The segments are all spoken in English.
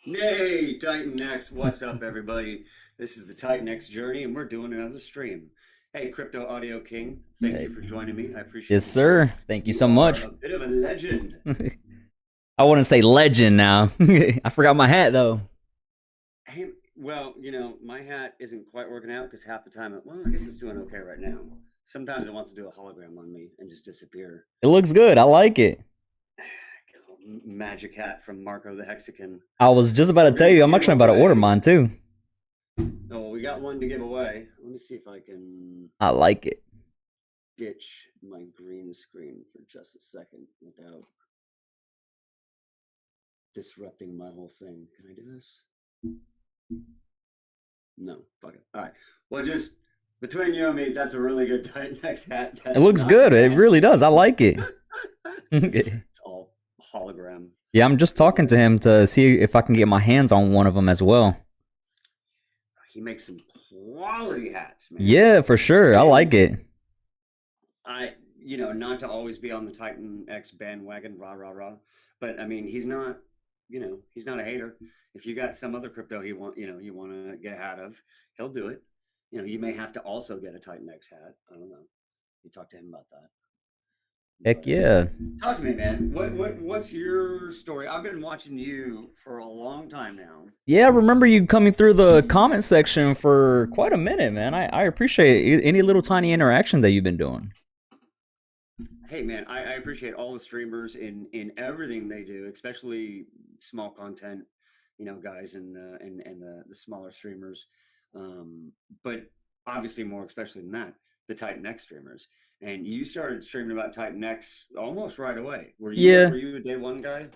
Hey, Titanx, what's up, everybody? This is the Titanx journey, and we're doing another stream. Hey, Crypto Audio King, thank Hey. you for joining me. I Yes, appreciate you, sir. sir. Thank you You so are much. a bit of a legend. I wouldn't say legend now. I forgot my hat though. Hey, well, my hat isn't quite working out because half the time, well, I guess it's doing okay right now. Sometimes it wants to do a hologram on me and just disappear. It looks good. I like it. Magic hat from Marco the Hexican. I was just about to tell Gonna you, I'm give actually about to order away. mine too. Oh, we got one to give away. Let me see if I can I like it. ditch my green screen for just a second without disrupting my whole thing. Can I do this? No, fuck it. All right. Well, just between you and me, that's a really good Titanx hat. It That's looks not good. It bad. really does. I like it. It's all hologram. Yeah, I'm just talking to him to see if I can get my hands on one of them as well. He makes some quality hats, man. Yeah, for sure. I And like it. not to always be on the Titan X bandwagon, rah rah rah. But I mean, he's not a hater. If you got some other crypto you want to get a hat of, he'll do it. You may have to also get a Titan X hat. I don't know. You talk to him about that. Heck But yeah. talk to me, man. What's your story? I've been watching you for a long time now. Yeah, I remember you coming through the comment section for quite a minute, man. I appreciate any little tiny interaction that you've been doing. Hey man, I appreciate all the streamers in everything they do, especially small content, guys and the smaller streamers. But obviously more especially than that, the Titan X streamers. And you started streaming about Titan X almost right away. Yeah. Were you a day one guy?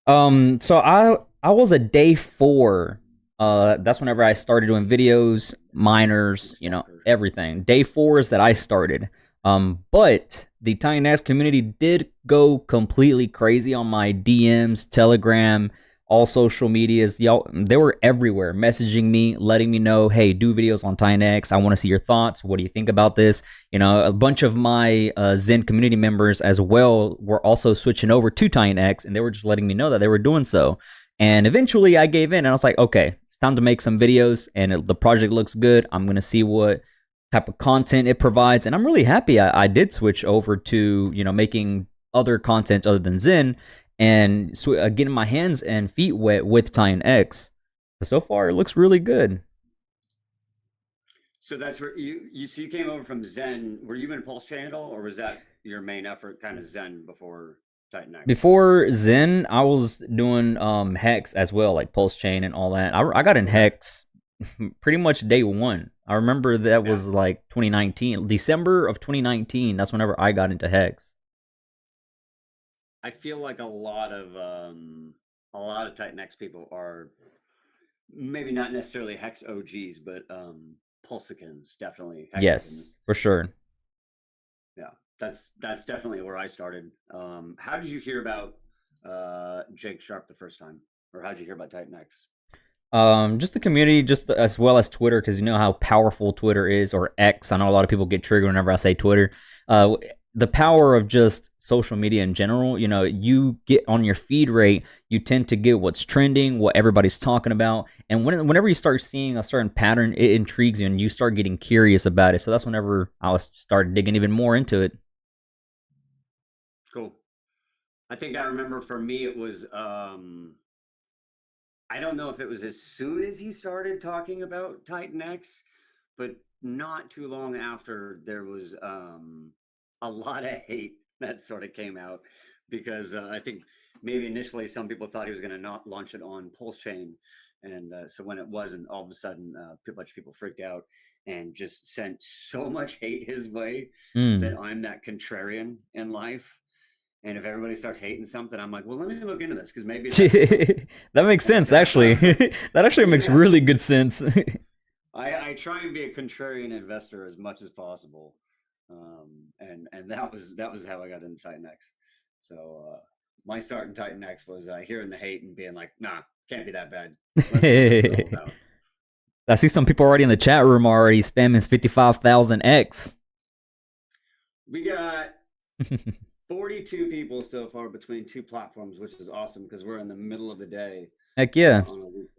So I was a day 4. That's whenever I started doing videos, I'm a miners, stalker. everything. Day 4 is that I started. But the Titanx community did go completely crazy on my DMs, Telegram, all social medias. They were everywhere, messaging me, letting me know, hey, do videos on Titanx. I want to see your thoughts. What do you think about this? A bunch of my Zen community members as well were also switching over to Titanx, and they were just letting me know that they were doing so. And eventually, I gave in, and I was like, okay, it's time to make some videos, and the project looks good. I'm gonna see what type of content it provides, and I'm really happy I did switch over to making other content other than Zen, and getting my hands and feet wet with Titanx. So far, it looks really good. So that's where you came over from Zen. Were you in Pulse Channel or was that your main effort, kind of Zen before Titan X? Before Zen, I was doing Hex as well, like Pulse Chain and all that. I got in Okay. Hex pretty much day 1. I remember that Yeah. was like 2019, December of 2019. That's whenever I got into Hex. I feel like a lot of Titan X people are maybe not necessarily Hex OGs, but Pulsicans, definitely Hexicans. Yes, for sure. Yeah, that's definitely where I started. How did you hear about Jake Sharp the first time, or how did you hear about Titan X? Just the community, just as well as Twitter, because you know how powerful Twitter is, or X. I know a lot of people get triggered whenever I say Twitter. Uh, the power of just social media in general. You get on your feed rate, you tend to get what's trending, what everybody's talking about, and whenever you start seeing a certain pattern, it intrigues you, and you start getting curious about it. So that's whenever I was started digging even more into it. Cool. I think I remember for me it was I don't know if it was as soon as he started talking about Titan X, but not too long after there was a lot of hate that sort of came out because I think maybe initially some people thought he was going to not launch it on Pulse Chain. And so when it wasn't, all of a sudden, a bunch of people freaked out and just sent so much hate his way Mm. that I'm that contrarian in life. And if everybody starts hating something, I'm like, well, let me look into this because maybe it's actually something. That makes And sense, actually. That actually makes yeah, really good sense. I try and be a contrarian investor as much as possible, and that was how I got into Titan X. So my start in Titan X was hearing the hate and being like, nah, can't be that bad. Let's see what this is all about. I see some people already in the chat room already spamming 55,000X. We got 42 people so far between two platforms, which is awesome because we're in the middle of the day Heck yeah. on a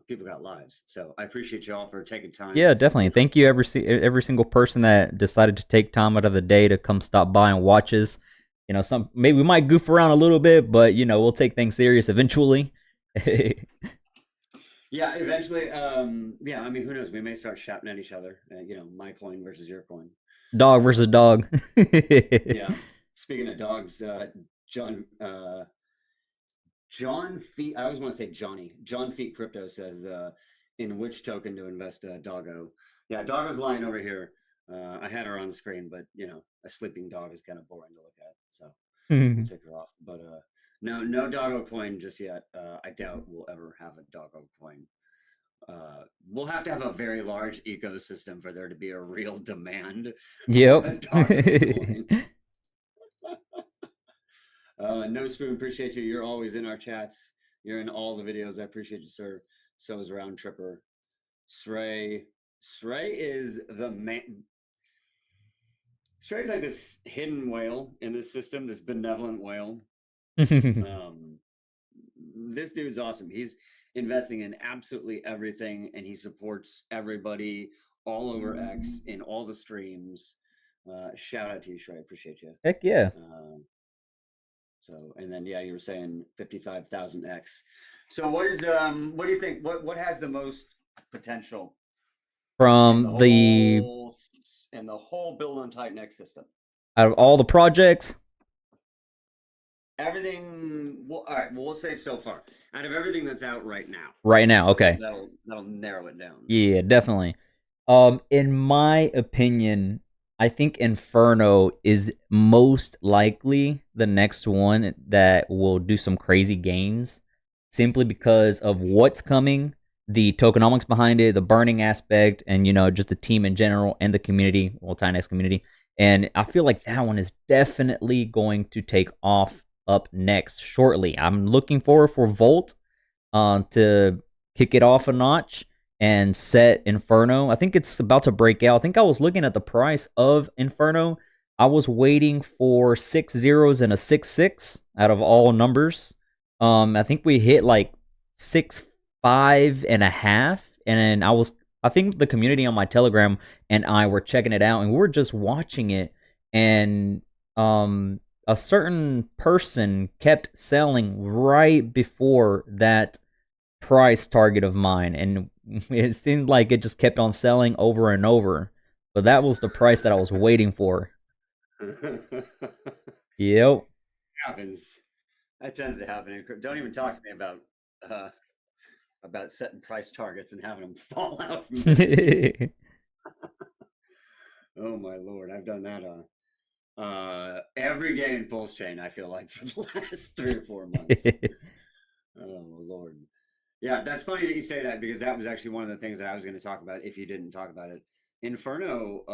people got lives. So I appreciate y'all for taking time. Yeah, definitely. Thank you every single person that decided to take time out of the day to come stop by and watch us. Some maybe we might goof around a little bit, but we'll take things serious eventually. Yeah, eventually. Yeah, I mean, who knows? We may start shouting at each other. My coin versus your coin. Dog versus dog. Yeah. Speaking of dogs, John John Feet. I always want to say Johnny. John Feet Crypto says, in which token to invest, Doggo. Yeah, Doggo's lying over here. I had her on the screen, but a sleeping dog is kind of boring to look at, so we'll take her off. But no Doggo coin just yet. I doubt we'll ever have a Doggo coin. We'll have to have a very large ecosystem for there to be a real demand Yep. for a Doggo coin. No Spoon, appreciate you. You're always in our chats. You're in all the videos. I appreciate you, sir. So is Round Tripper. Sray is the man. Sray's like this hidden whale in this system, this benevolent whale. This dude's awesome. He's investing in absolutely everything, and he supports everybody all over X in all the streams. Shout out to you, Sray. Appreciate you. Heck yeah. And then you were saying 55,000x. So what do you think? What has the most potential from the whole build on Titanx system? Out of all the projects, everything. Well, all right. Well, we'll say so far. Out of everything that's out right now. Right now, okay. That'll narrow it down. Yeah, definitely. In my opinion, I think Inferno is most likely the next one that will do some crazy gains, simply because of what's coming, the tokenomics behind it, the burning aspect, and just the team in general and the community, Titanx community. And I feel like that one is definitely going to take off up next shortly. I'm looking forward for Volt to kick it off a notch and set Inferno. I think it's about to break out. I think I was looking at the price of Inferno. I was waiting for 6 zeros and a 6 out of all numbers. I think we hit like 6.5 and a half, and I think the community on my Telegram and I were checking it out, and we were just watching it, and a certain person kept selling right before that price target of mine, and it seemed like it just kept on selling over and over. But that was the price that I was waiting for. Yep. Happens. That tends to happen. Don't even talk to me about setting price targets and having them fall out from oh my lord, I've done that every day in Pulse Chain, I feel like, for the last 3 or 4 months. Oh lord. Yeah, that's funny that you say that, because that was actually one of the things that I was going to talk about if you didn't talk about it. Inferno,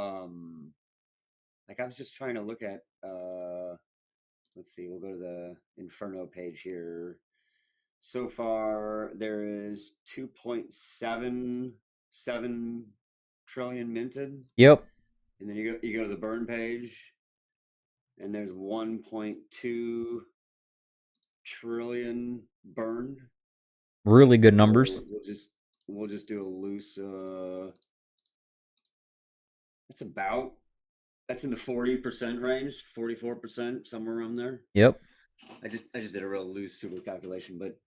like I was just trying to look at, let's see, we'll go to the Inferno page here. So far, there is 2.77 trillion minted. Yep. And then you go to the burn page, and there's 1.2 trillion burned. Really good numbers. So we'll just do a loose. That's in the 40% range, 44%, somewhere around there. Yep. I just did a real loose super calculation, but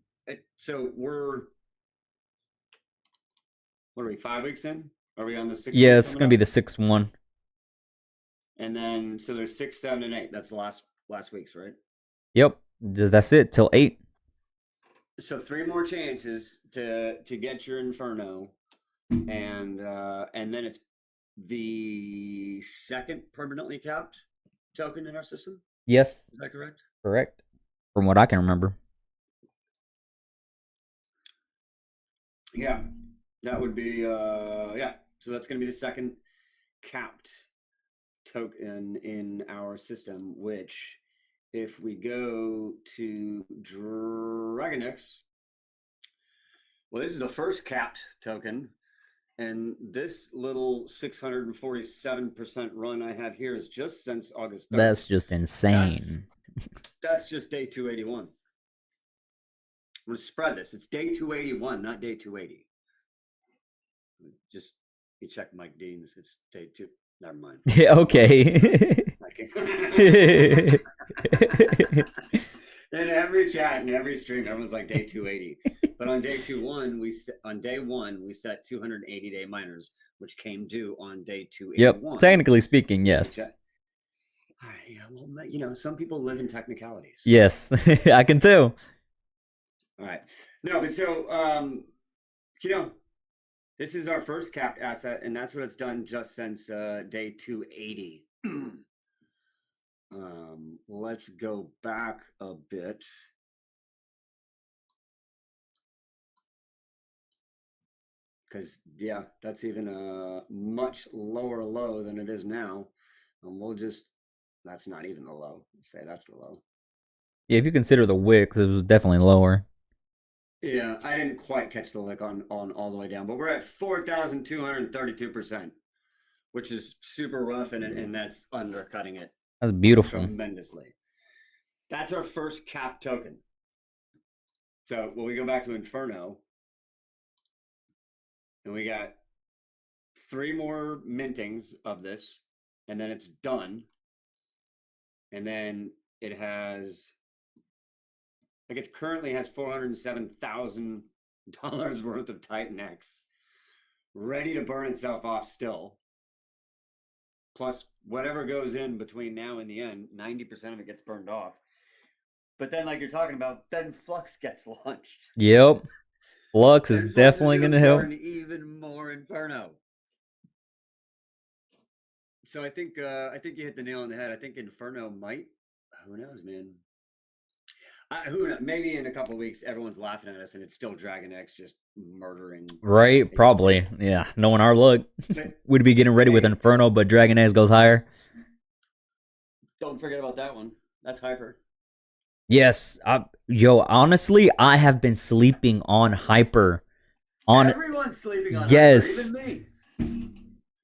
so what are we, 5 weeks in? Are we on the 6th? Yeah, it's gonna be the 6th one. And then so there's 6, 7, and 8. That's the last week's, right? Yep. That's it till 8. So 3 more chances to get your Inferno, and then it's the second permanently capped token in our system. Yes. Is that correct? Correct. From what I can remember. Yeah, that would be yeah. So that's going to be the second capped token in our system, which, if we go to DragonX, well, this is the first capped token, and this little 647% run I have here is just since August 3rd. That's just insane. That's just day 281. going to spread this. It's day 281, not day 280. Just you check Mike Dean's. It's day 2. Never mind. Yeah, okay. In every chat and every stream, everyone's like day 280. But on day 1, we set 280-day miners, which came due on day 281. Yep. Technically speaking, yes. Yeah, well, some people live in technicalities. Yes, I can tell. All right. No, but so this is our first capped asset, and that's what it's done just since day 280. Let's go back a bit. Because, yeah, that's even a much lower low than it is now. And that's not even the low. Let's say that's the low. Yeah, if you consider the wicks, it was definitely lower. Yeah, I didn't quite catch the wick on all the way down, but we're at 4,232%, which is super rough, and that's undercutting it. That's beautiful. Tremendously. That's our first cap token. So when we go back to Inferno, and we got 3 more mintings of this, and then it's done. And then it currently has $407,000 worth of Titanx ready to burn itself off still. Plus whatever goes in between now and the end, 90% of it gets burned off. But then, like you're talking about, then Flux gets launched. Yep. Flux is definitely going to help. Even more Inferno. So I think you hit the nail on the head. I think Inferno might. Who knows, man? Who knows? Maybe in a couple of weeks, everyone's laughing at us, and it's still Dragon X just murdering. Right? Probably. Yeah. Knowing our luck, we'd be getting ready with Inferno, but Dragon X goes higher. Don't forget about that one. That's Hyper. Yes. Honestly, I have been sleeping on Hyper. Everyone's sleeping on Hyper, even me.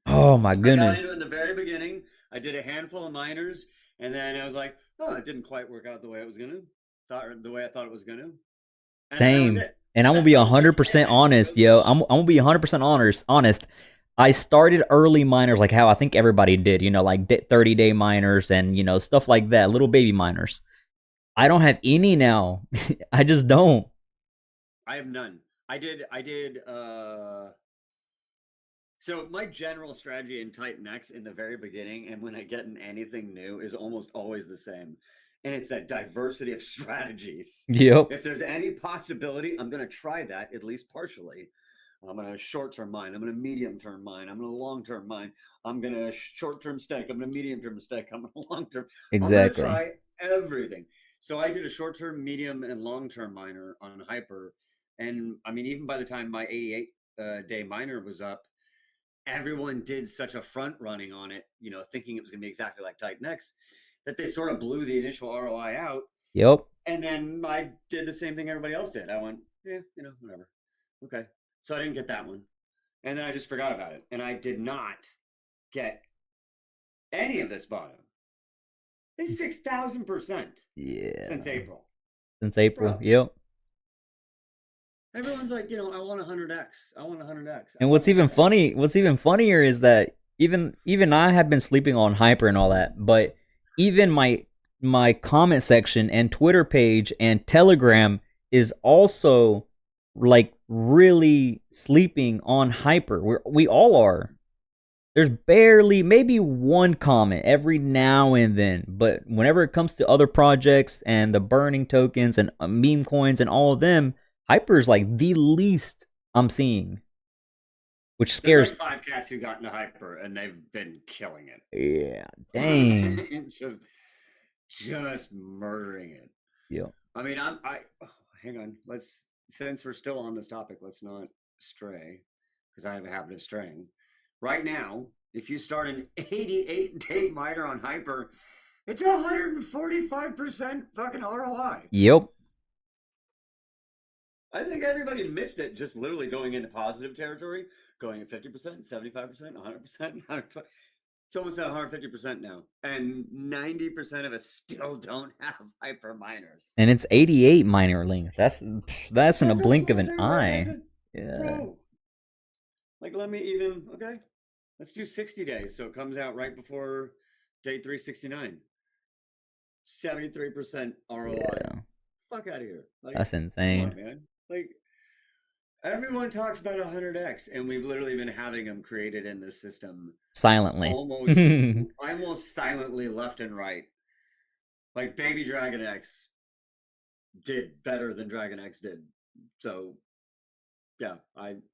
Oh my goodness. I got into it in the very beginning. I did a handful of miners, and then I was like, oh, it didn't quite work out the way it was going to. The way I thought it was going to. Same. And I'm going to be 100% honest, yo. I'm going to be 100% honest. I started early miners like how I think everybody did, like 30-day miners and, stuff like that, little baby miners. I don't have any now. I just don't. I have none. I did so my general strategy in Titanx in the very beginning and when I get in anything new is almost always the same. And it's that diversity of strategies. Yep. If there's any possibility, I'm going to try that at least partially. I'm going to short-term mine. I'm going to medium-term mine. I'm going to long-term mine. I'm going to short-term stake. I'm going to medium-term stake. I'm going to long-term. Exactly. I'm going to try everything. So I did a short-term, medium, and long-term miner on Hyper. And I mean, even by the time my 88-day miner was up, everyone did such a front running on it, thinking it was going to be exactly like Titanx, that they sort of blew the initial ROI out. Yep. And then I did the same thing everybody else did. I went, yeah, whatever. Okay. So I didn't get that one. And then I just forgot about it. And I did not get any of this bottom. It's 6,000%. Yeah. Since April. Bro. Yep. Everyone's like, I want 100x. I want 100x. And what's even funnier is that even I have been sleeping on Hyper and all that, but even my comment section and Twitter page and Telegram is also like really sleeping on Hyper. We all are. There's barely maybe one comment every now and then, but whenever it comes to other projects and the burning tokens and meme coins and all of them, Hyper is like the least I'm seeing, which scares. There's like 5 cats who got into Hyper and they've been killing it. Yeah, dang. just murdering it. Yeah. I mean, hang on. Since we're still on this topic, let's not stray because I have a habit of straying. Right now, if you start an 88-day miner on Hyper, it's 145% fucking ROI. Yep. I think everybody missed it just literally going into positive territory, going at 50%, 75%, 100%, 120%. It's almost at 150% now, and 90% of us still don't have hyper miners. And it's 88 minor length. That's in a blink of I'll an tell you what, that's eye. a Yeah, bro. Like, let me even okay. Let's do 60 days, so it comes out right before day 369. 73% ROI. yeah. Fuck out of here. Like, That's come insane. on, man. Like, everyone talks about 100x, and we've literally been having them created in the system Silently. almost silently left and right. Like Baby Dragon X did better than Dragon X did. So yeah,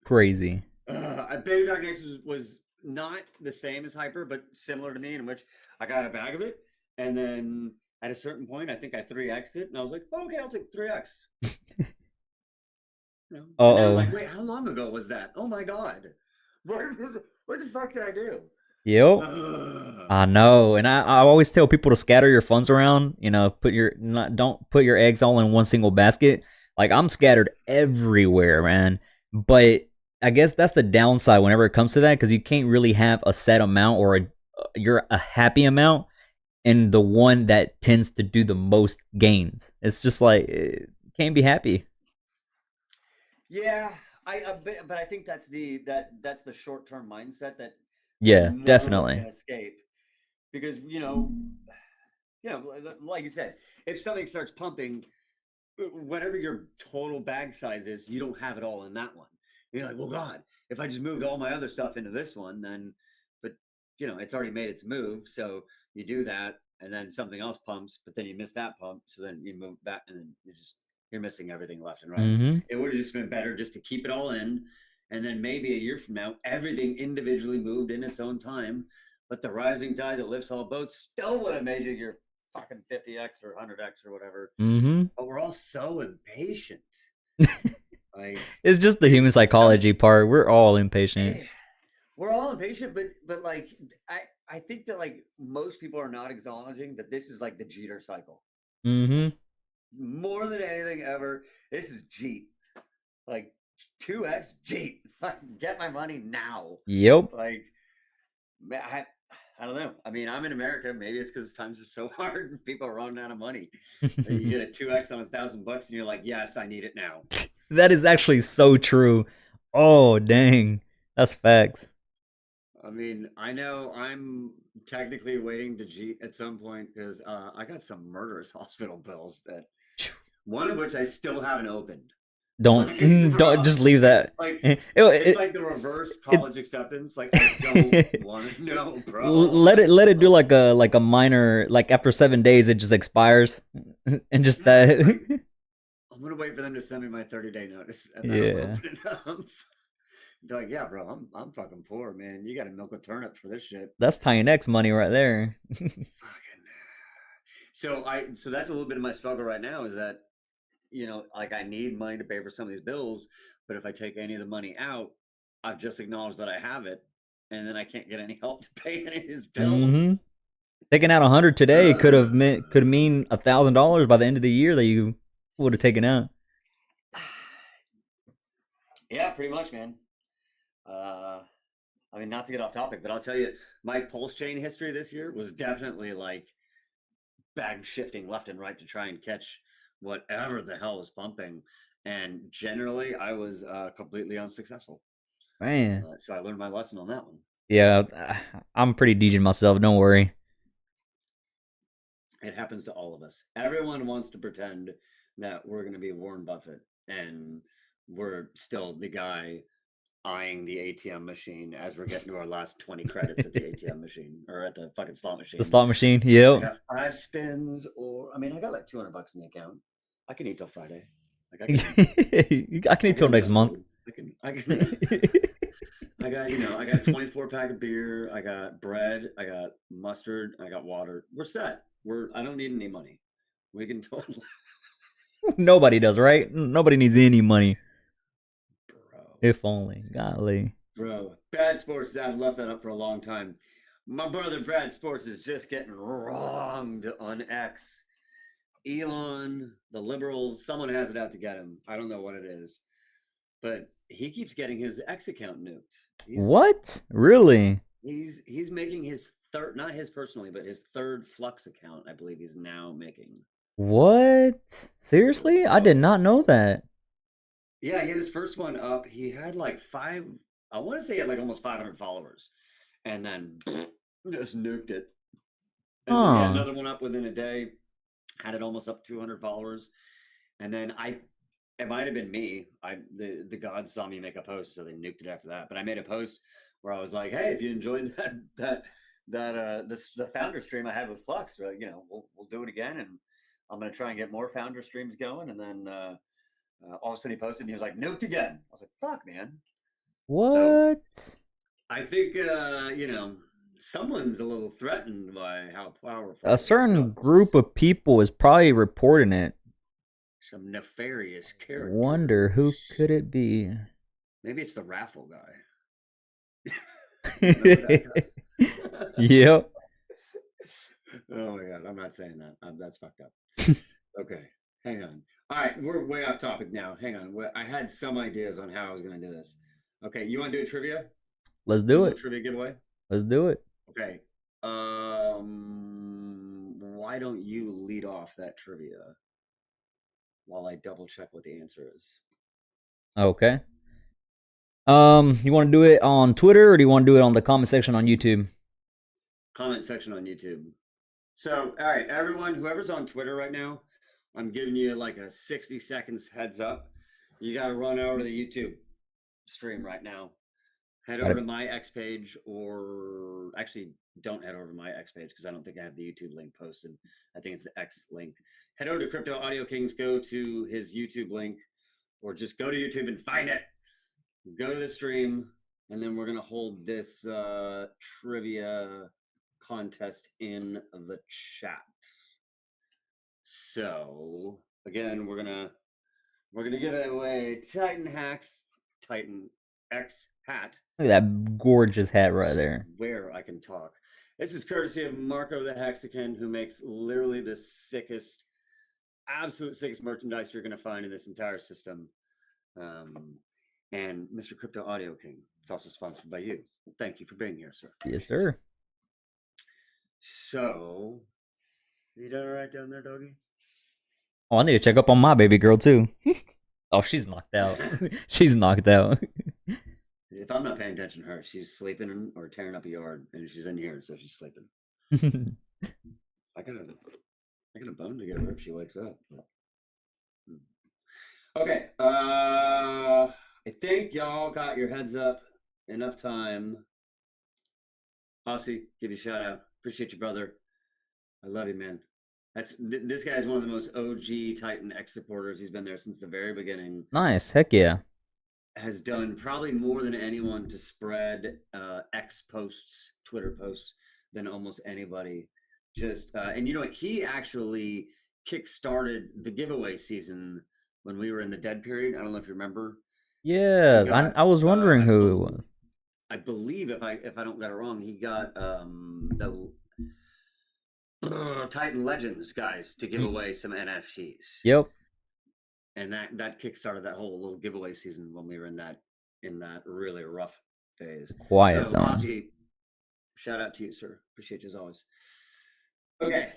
Crazy. Baby Dragon X was not the same as Hyper, but similar to me, in which I got a bag of it, and then at a certain point, I think I 3x'd it, and I was like, oh, okay, I'll take 3x. You know? Uh And then I'm oh. like, wait, how long ago was that? Oh my god, what the fuck did I do? Yep. Ugh. I know, and I always tell people to scatter your funds around. You know, don't put your eggs all in one single basket. Like I'm scattered everywhere, man. But I guess that's the downside whenever it comes to that, because you can't really have a set amount or you're a happy amount, and the one that tends to do the most gains. It's just like can't be happy. Yeah, but I think that's the short term mindset that Yeah, none of us can definitely. escape because like you said, if something starts pumping, whatever your total bag size is, you don't have it all in that one. And you're like, well, God, if I just moved all my other stuff into this one, then, but it's already made its move, so you do that, and then something else pumps, but then you miss that pump, so then you move back, and then you're missing everything left and right. Mm-hmm. It would have just been better just to keep it all in, and then maybe a year from now, everything individually moved in its own time, but the rising tide that lifts all boats still would have made you your fucking 50x or 100x or whatever. Mm-hmm. But we're all so impatient. Like It's just the it's human some psychology part. We're all impatient. eh, we're all impatient, but like I think that like most people are not acknowledging that this is like the Jeter cycle. Mm-hmm. Like more than anything ever, this is Jeet. Like 2x Jeet. Get my money now. Yep. Like I don't know. I mean, I'm in America. Maybe it's because times are so hard and people are running out of money. You get a 2x on $1,000 and you're like, yes, I need it now. That is actually so true. Oh, dang. That's facts. I mean, I know I'm technically waiting to G at some point because I got some murderous hospital bills that one of which I still haven't opened. Like, Don't bro, just leave that. like It, it's it, like the reverse it, college acceptance. Like I don't want to know, bro. let it do like a minor, like after 7 days it just expires and just Yeah, that. like I'm gonna wait for them to send me my 30-day notice and then I'll Yeah, open it up. Be like, yeah, bro, I'm fucking poor, man. You got to milk a turnip for this shit. that's Titanx money right there. Fucking. So that's a little bit of my struggle right now is that like I need money to pay for some of these bills, but if I take any of the money out, I've just acknowledged that I have it, and then I can't get any help to pay any of these Mm-hmm. bills. Taking out 100 today could mean $1,000 by the end of the year that you would have taken out. Yeah, pretty much, man. Uh, I mean, not to get off topic, but I'll tell you, my pulse chain history this year was definitely like bag shifting left and right to try and catch whatever the hell is pumping. And generally, I was completely unsuccessful. Man. So I learned my lesson on that one. Yeah, I'm pretty DJing myself. Don't worry. It happens to all of us. Everyone wants to pretend that we're going to be Warren Buffett and we're still the guy eyeing the ATM machine as we're getting to our last 20 credits at the ATM machine or at the fucking slot The machine. slot machine. I Yep. got 5 spins, or I mean, I got like $200 in the account. I can eat till Friday. Like I can I eat till got next enough month. food. I can. I got 24 pack of beer. I got bread. I got mustard. I got water. We're set. I don't need any money. We can totally, Nobody does, right? Nobody needs any money. bro. If only. Golly. Bro, Bad Sports. I've left that up for a long time. My brother Brad Sports is just getting wronged on X. Elon, the liberals, someone has it out to get him. I don't know what it is, but he keeps getting his X account nuked. What? Really? He's making his third, not his personally, but his third Flux account, I believe he's now making. What? Seriously? I did not know that. Yeah, he had his first one up. He had like I want to say he had like almost 500 followers, and then just nuked it. And then he had Huh. another one up within a day, had it almost up 200 followers. And then it might have been me. The gods saw me make a post, so they nuked it after that. But I made a post where I was like, "Hey, if you enjoyed the founder stream I had with Flux, we'll do it again, and I'm gonna try and get more founder streams going." And then all of a sudden he posted, and he was like, "Nuked again." I was like, "Fuck, man." So What? I think someone's a little threatened by how A powerful certain group Flux. of people is probably reporting it. Some nefarious Wonder who characters. could it be? Maybe it's the raffle guy. Remember that guy? Yep. Oh my god, I'm not saying that. That's fucked up. Okay, hang on. All right, we're way off topic now. Hang on. I had some ideas on how I was going to do this. Okay, you want to do a trivia? Let's Do a do little it. trivia giveaway? Let's do it. Okay. Why don't you lead off that trivia while I double check what the answer is? Okay. You want to do it on Twitter or do you want to do it on the comment section on YouTube? Comment section on YouTube. So, all right, everyone, whoever's on Twitter right now, I'm giving you like a 60 seconds heads up. You got to run over to the YouTube stream right now. Head over to my X page, or actually don't head over to my X page because I don't think I have the YouTube link posted. I think it's the X link. Head over to Crypto Audio Kings, go to his YouTube link, or just go to YouTube and find it. Go to the stream, and then we're going to hold this trivia contest in the chat. So again, we're gonna give away Titanx hat. Look at that gorgeous hat right there. Where I can talk. This is courtesy of Marco the Hexagon, who makes literally the sickest, absolute sickest merchandise you're gonna find in this entire system. And Mr. Crypto Audio King. It's also sponsored by you. Thank you for being here, sir. Yes, sir. So, you done all right down there, doggy? Oh, I need to check up on my baby girl too. Oh, she's knocked out. She's knocked out. If I'm not paying attention to her, she's sleeping or tearing up a yard, and she's in here, so she's sleeping. I got a bone to give her if she wakes up. Okay, I think y'all got your heads up. Enough time. Aussie, give you a shout out. Appreciate you, brother. I love you, man. This guy's one of the most OG Titanx supporters. He's been there since the very beginning. Nice. Heck yeah. Has done probably more than anyone to spread X posts, Twitter posts, than almost anybody. Just and you know what? He actually kickstarted the giveaway season when we were in the dead period. I don't know if you remember. Yeah, I was wondering who it was. I believe if I don't get it wrong, he got the Titan Legends guys to give away some NFTs. Yep. And that kickstarted that whole little giveaway season when we were in that really rough phase. Quiet so, zone. Ozzy, shout out to you, sir. Appreciate you as always. Okay.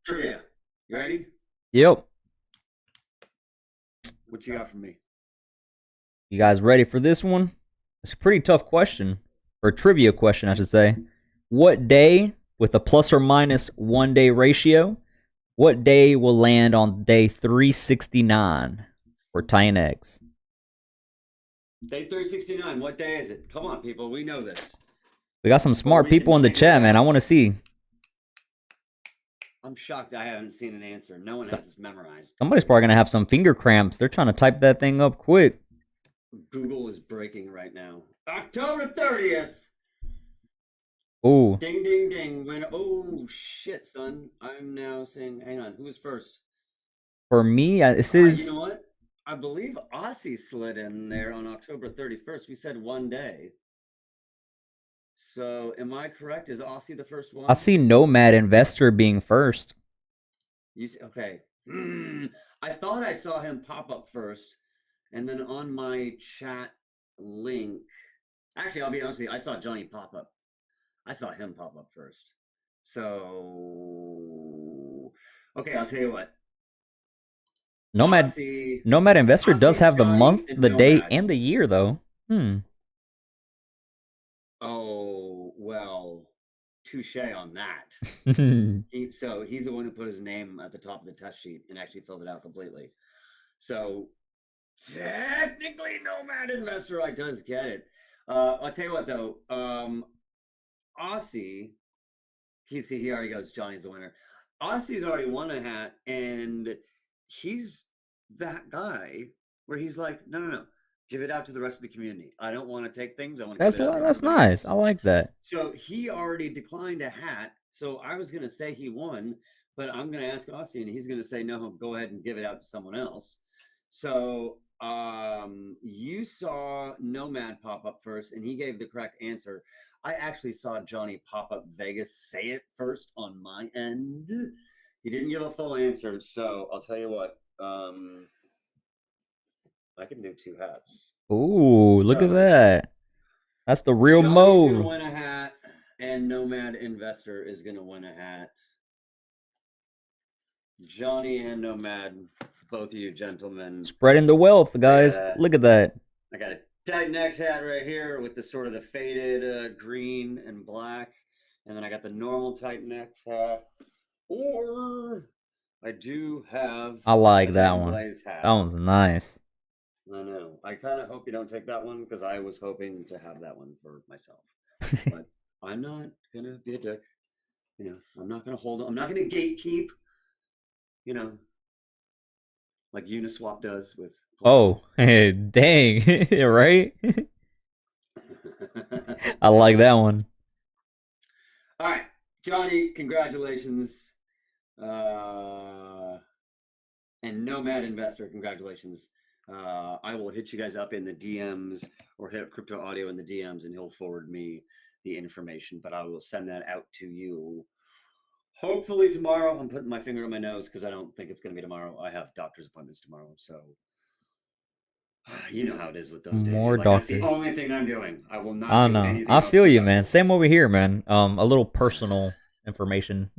Trivia. You ready? Yep. What you got from me? You guys ready for this one? It's a pretty tough question, or trivia question, I should say. What day, with a plus or minus 1 day ratio, what day will land on day 369 for Titanx? Day 369. What day is it? Come on, people. We know this. We got some smart people in the chat, man. I want to see. I'm shocked I haven't seen an answer. No one has this memorized. Somebody's probably going to have some finger cramps. They're trying to type that thing up quick. Google is breaking right now. October 30th. Oh. Ding, ding, ding. Oh, shit, son. I'm now saying, hang on. Who was first? For me, this is... You know what? I believe Aussie slid in there on October 31st. We said 1 day. So, am I correct? Is Aussie the first one? I see Nomad Investor being first. You see, okay. I thought I saw him pop up first. And then on my chat link, actually, I'll be honest with you, I saw Johnny pop up. I saw him pop up first. So, okay, I'll tell you what. Nomad Aussie, Nomad Investor does Aussie, have the Johnny, month, and the day, Nomad. and the year though. Oh, well, touche on that. So he's the one who put his name at the top of the test sheet and actually filled it out completely. So technically, Nomad Investor, I does get it. I'll tell you what though, Aussie, he already goes. Johnny's the winner. Aussie's already won a hat, and he's that guy where he's like, no, no, no, give it out to the rest of the community. I don't want to take things. I want to give it out to That's everybody nice. I else. like that. So he already declined a hat. So I was going to say he won, but I'm going to ask Aussie, and he's going to say no. Go ahead and give it out to someone else. So you saw Nomad pop up first, and he gave the correct answer. I actually saw Johnny pop up Vegas say it first on my end. He didn't give a full answer, so I'll tell you what. I can do two hats. Ooh, look at So that. That's the real Johnny's gonna mode. win a hat, and Nomad Investor is gonna win a hat. Johnny and Nomad, both of you gentlemen. Spreading the wealth, guys. Look at that. I got a Titanx hat right here with the sort of the faded green and black, and then I got the normal Titanx hat. Or I do have I like that Titan one. Blaze hat. That one's nice. I know. I kind of hope you don't take that one because I was hoping to have that one for myself. But I'm not gonna be a dick. You know, I'm not gonna hold. I'm not gonna gatekeep. You know, like Uniswap does with. Oh, dang, right? I like that one. All right, Johnny, congratulations. And Nomad Investor, congratulations. I will hit you guys up in the DMs or hit Crypto Audio in the DMs, and he'll forward me the information. But I will send that out to you. Hopefully tomorrow. I'm putting my finger on my nose because I don't think it's going to be tomorrow. I have doctor's appointments tomorrow, so you know how it is with those days. More You're like, that's the doctors. only thing I'm doing. I will I not don't do know. anything I else feel you, man. productive. Same over here, man. A little personal information.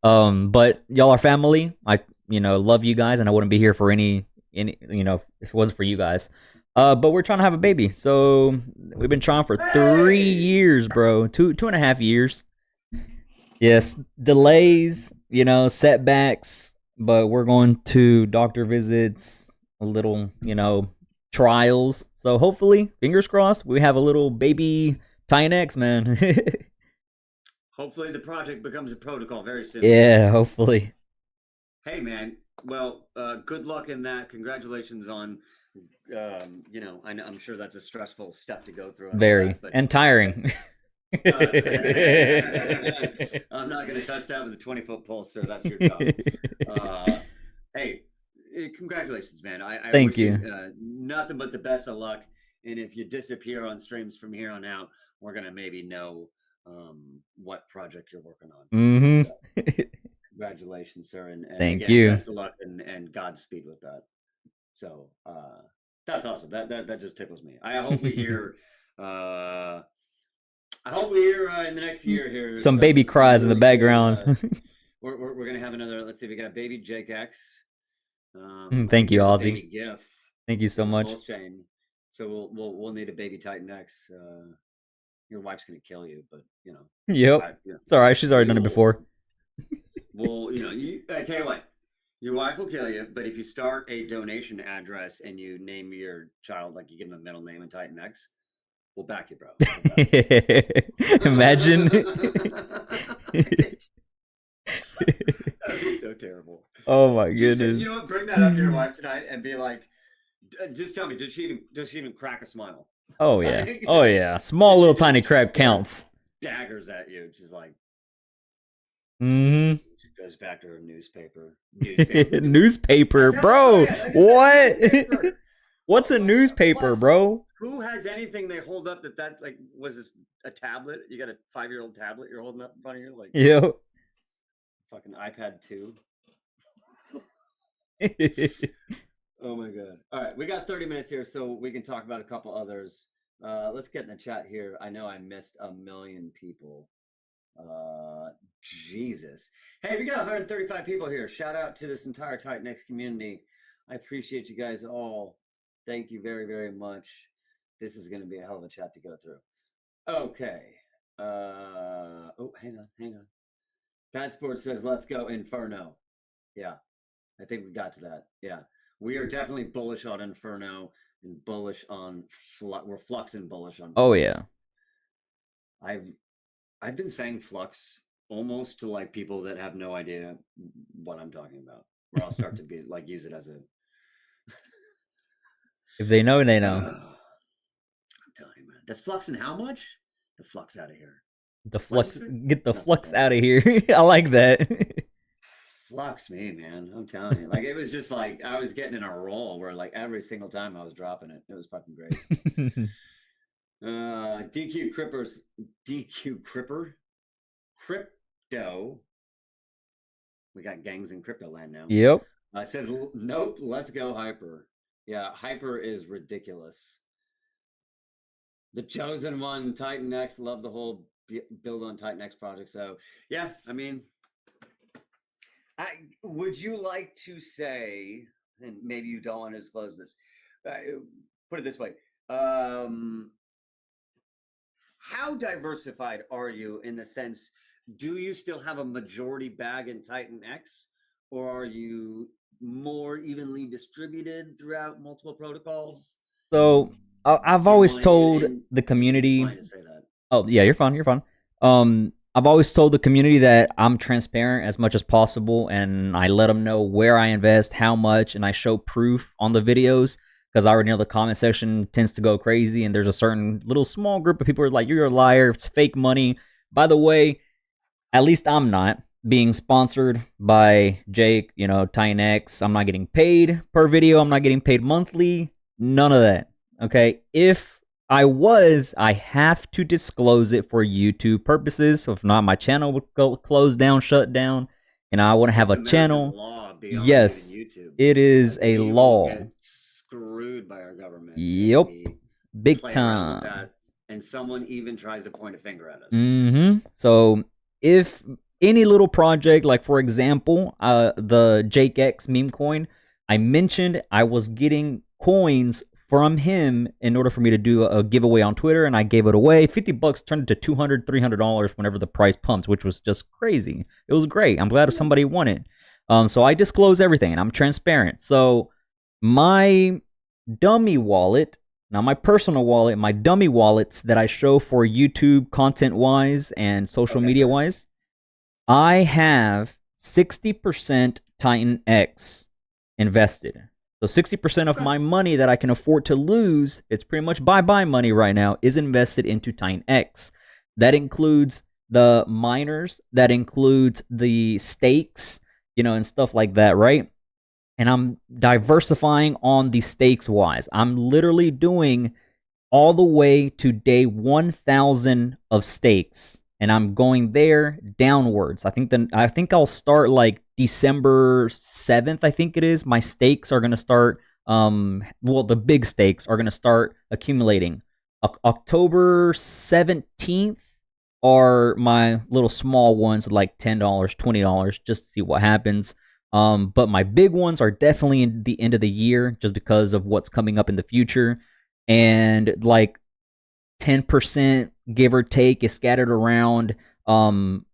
But y'all are family. I, love you guys, and I wouldn't be here for any, if it wasn't for you guys. But we're trying to have a baby, so we've been trying for 3 years, bro. 2.5 years. Yes, delays, setbacks, but we're going to doctor visits, a little, trials. So hopefully, fingers crossed, we have a little baby Titanx, man. Hopefully the project becomes a protocol very soon. Yeah, hopefully. Hey, man. Well, good luck in that. Congratulations on, I'm sure that's a stressful step to go through. Very. But And tiring. I'm not going to touch that with a 20-foot pole, sir. That's your job. Hey, congratulations, man. I Thank wish you. Nothing but the best of luck. And if you disappear on streams from here on out, we're going to maybe know what project you're working on. Mm-hmm. So, congratulations, sir. And Thank again, you. best of luck and Godspeed with that. So that's awesome. That just tickles me. I hope we hear in the next year here some baby cries really in the background. Cool, we're gonna have another. Let's see, we got baby Jake X. Thank you, Ozzy. Baby GIF. Thank you so much. Pulse chain. So we'll need a baby Titanx. Your wife's gonna kill you, but Yep. It's all right. She's already done it before. Well, I tell you what, your wife will kill you, but if you start a donation address and you name your child, like you give them a middle name in Titanx, we'll back you, bro. Imagine. That'd be so terrible. Oh my goodness. You know what? Bring that up to your wife tonight and be like, just tell me, does she even crack a smile? Oh yeah. Oh yeah. Small little tiny crack counts. Daggers at you. She's like, mm-hmm. She goes back to her newspaper. Newspaper, bro. What? What's a newspaper, bro? Who has anything they hold up that like was this a tablet? You got a 5-year-old tablet you're holding up in front of you, like yep. Fucking iPad 2. Oh my god. All right, we got 30 minutes here, so we can talk about a couple others. Let's get in the chat here. I know I missed a million people. Jesus. Hey, we got 135 people here. Shout out to this entire Titanx community. I appreciate you guys all. Thank you very, very much. This is going to be a hell of a chat to go through. Okay. Oh, hang on. Bad Sports says, let's go Inferno. Yeah, I think we got to that. Yeah, we are definitely bullish on Inferno and bullish on we're Flux and bullish on Flux. Oh yeah. I've been saying Flux almost to like people that have no idea what I'm talking about. Where I'll start to be like use it as a. If they know, they know. I'm telling you, man. That's Flux and how much? The Flux out of here. The Flux, get the Flux out of here. I like that. Flux me, man. I'm telling you. Like, it was just like I was getting in a roll where like every single time I was dropping it. It was fucking great. DQ Cripper. Crypto. We got gangs in crypto land now. Yep. Says, nope, let's go Hyper. Yeah, Hyper is ridiculous. The chosen one, Titanx, love the whole build on Titanx project. So, yeah, I mean, would you like to say, and maybe you don't want to disclose this, put it this way. How diversified are you in the sense, do you still have a majority bag in Titanx, or are you more evenly distributed throughout multiple protocols? So I've always told the community. To say that. Oh yeah, you're fine. You're fine. I've always told the community that I'm transparent as much as possible, and I let them know where I invest, how much, and I show proof on the videos. Because I already know the comment section tends to go crazy, and there's a certain little small group of people who are like, you're a liar, it's fake money. By the way, at least I'm not being sponsored by Jake, Titanx. I'm not getting paid per video. I'm not getting paid monthly. None of that, okay? If I was, I have to disclose it for YouTube purposes. So if not, my channel would go close down, shut down, and I wouldn't have a channel. Law yes, YouTube. It is a law. Screwed by our government. Yep, big time. That, and someone even tries to point a finger at us. Mm-hmm. So if any little project, like for example, the Jake X meme coin, I mentioned I was getting coins from him in order for me to do a giveaway on Twitter, and I gave it away. $50 turned into $200, $300 whenever the price pumped, which was just crazy. It was great. I'm glad if somebody won it. So I disclose everything, and I'm transparent. So my dummy wallet, not my personal wallet, my dummy wallets that I show for YouTube content-wise and social media-wise, I have 60% Titanx invested. So 60% of my money that I can afford to lose, it's pretty much bye-bye money right now, is invested into Titanx. That includes the miners, that includes the stakes, and stuff like that, right? And I'm diversifying on the stakes wise. I'm literally doing all the way to day 1,000 of stakes, and I'm going there downwards. I think I'll start like December 7th. I think it is. My stakes are gonna start. The big stakes are gonna start accumulating. October 17th are my little small ones, like $10, $20, just to see what happens. But my big ones are definitely in the end of the year, just because of what's coming up in the future. And like 10%, give or take, is scattered around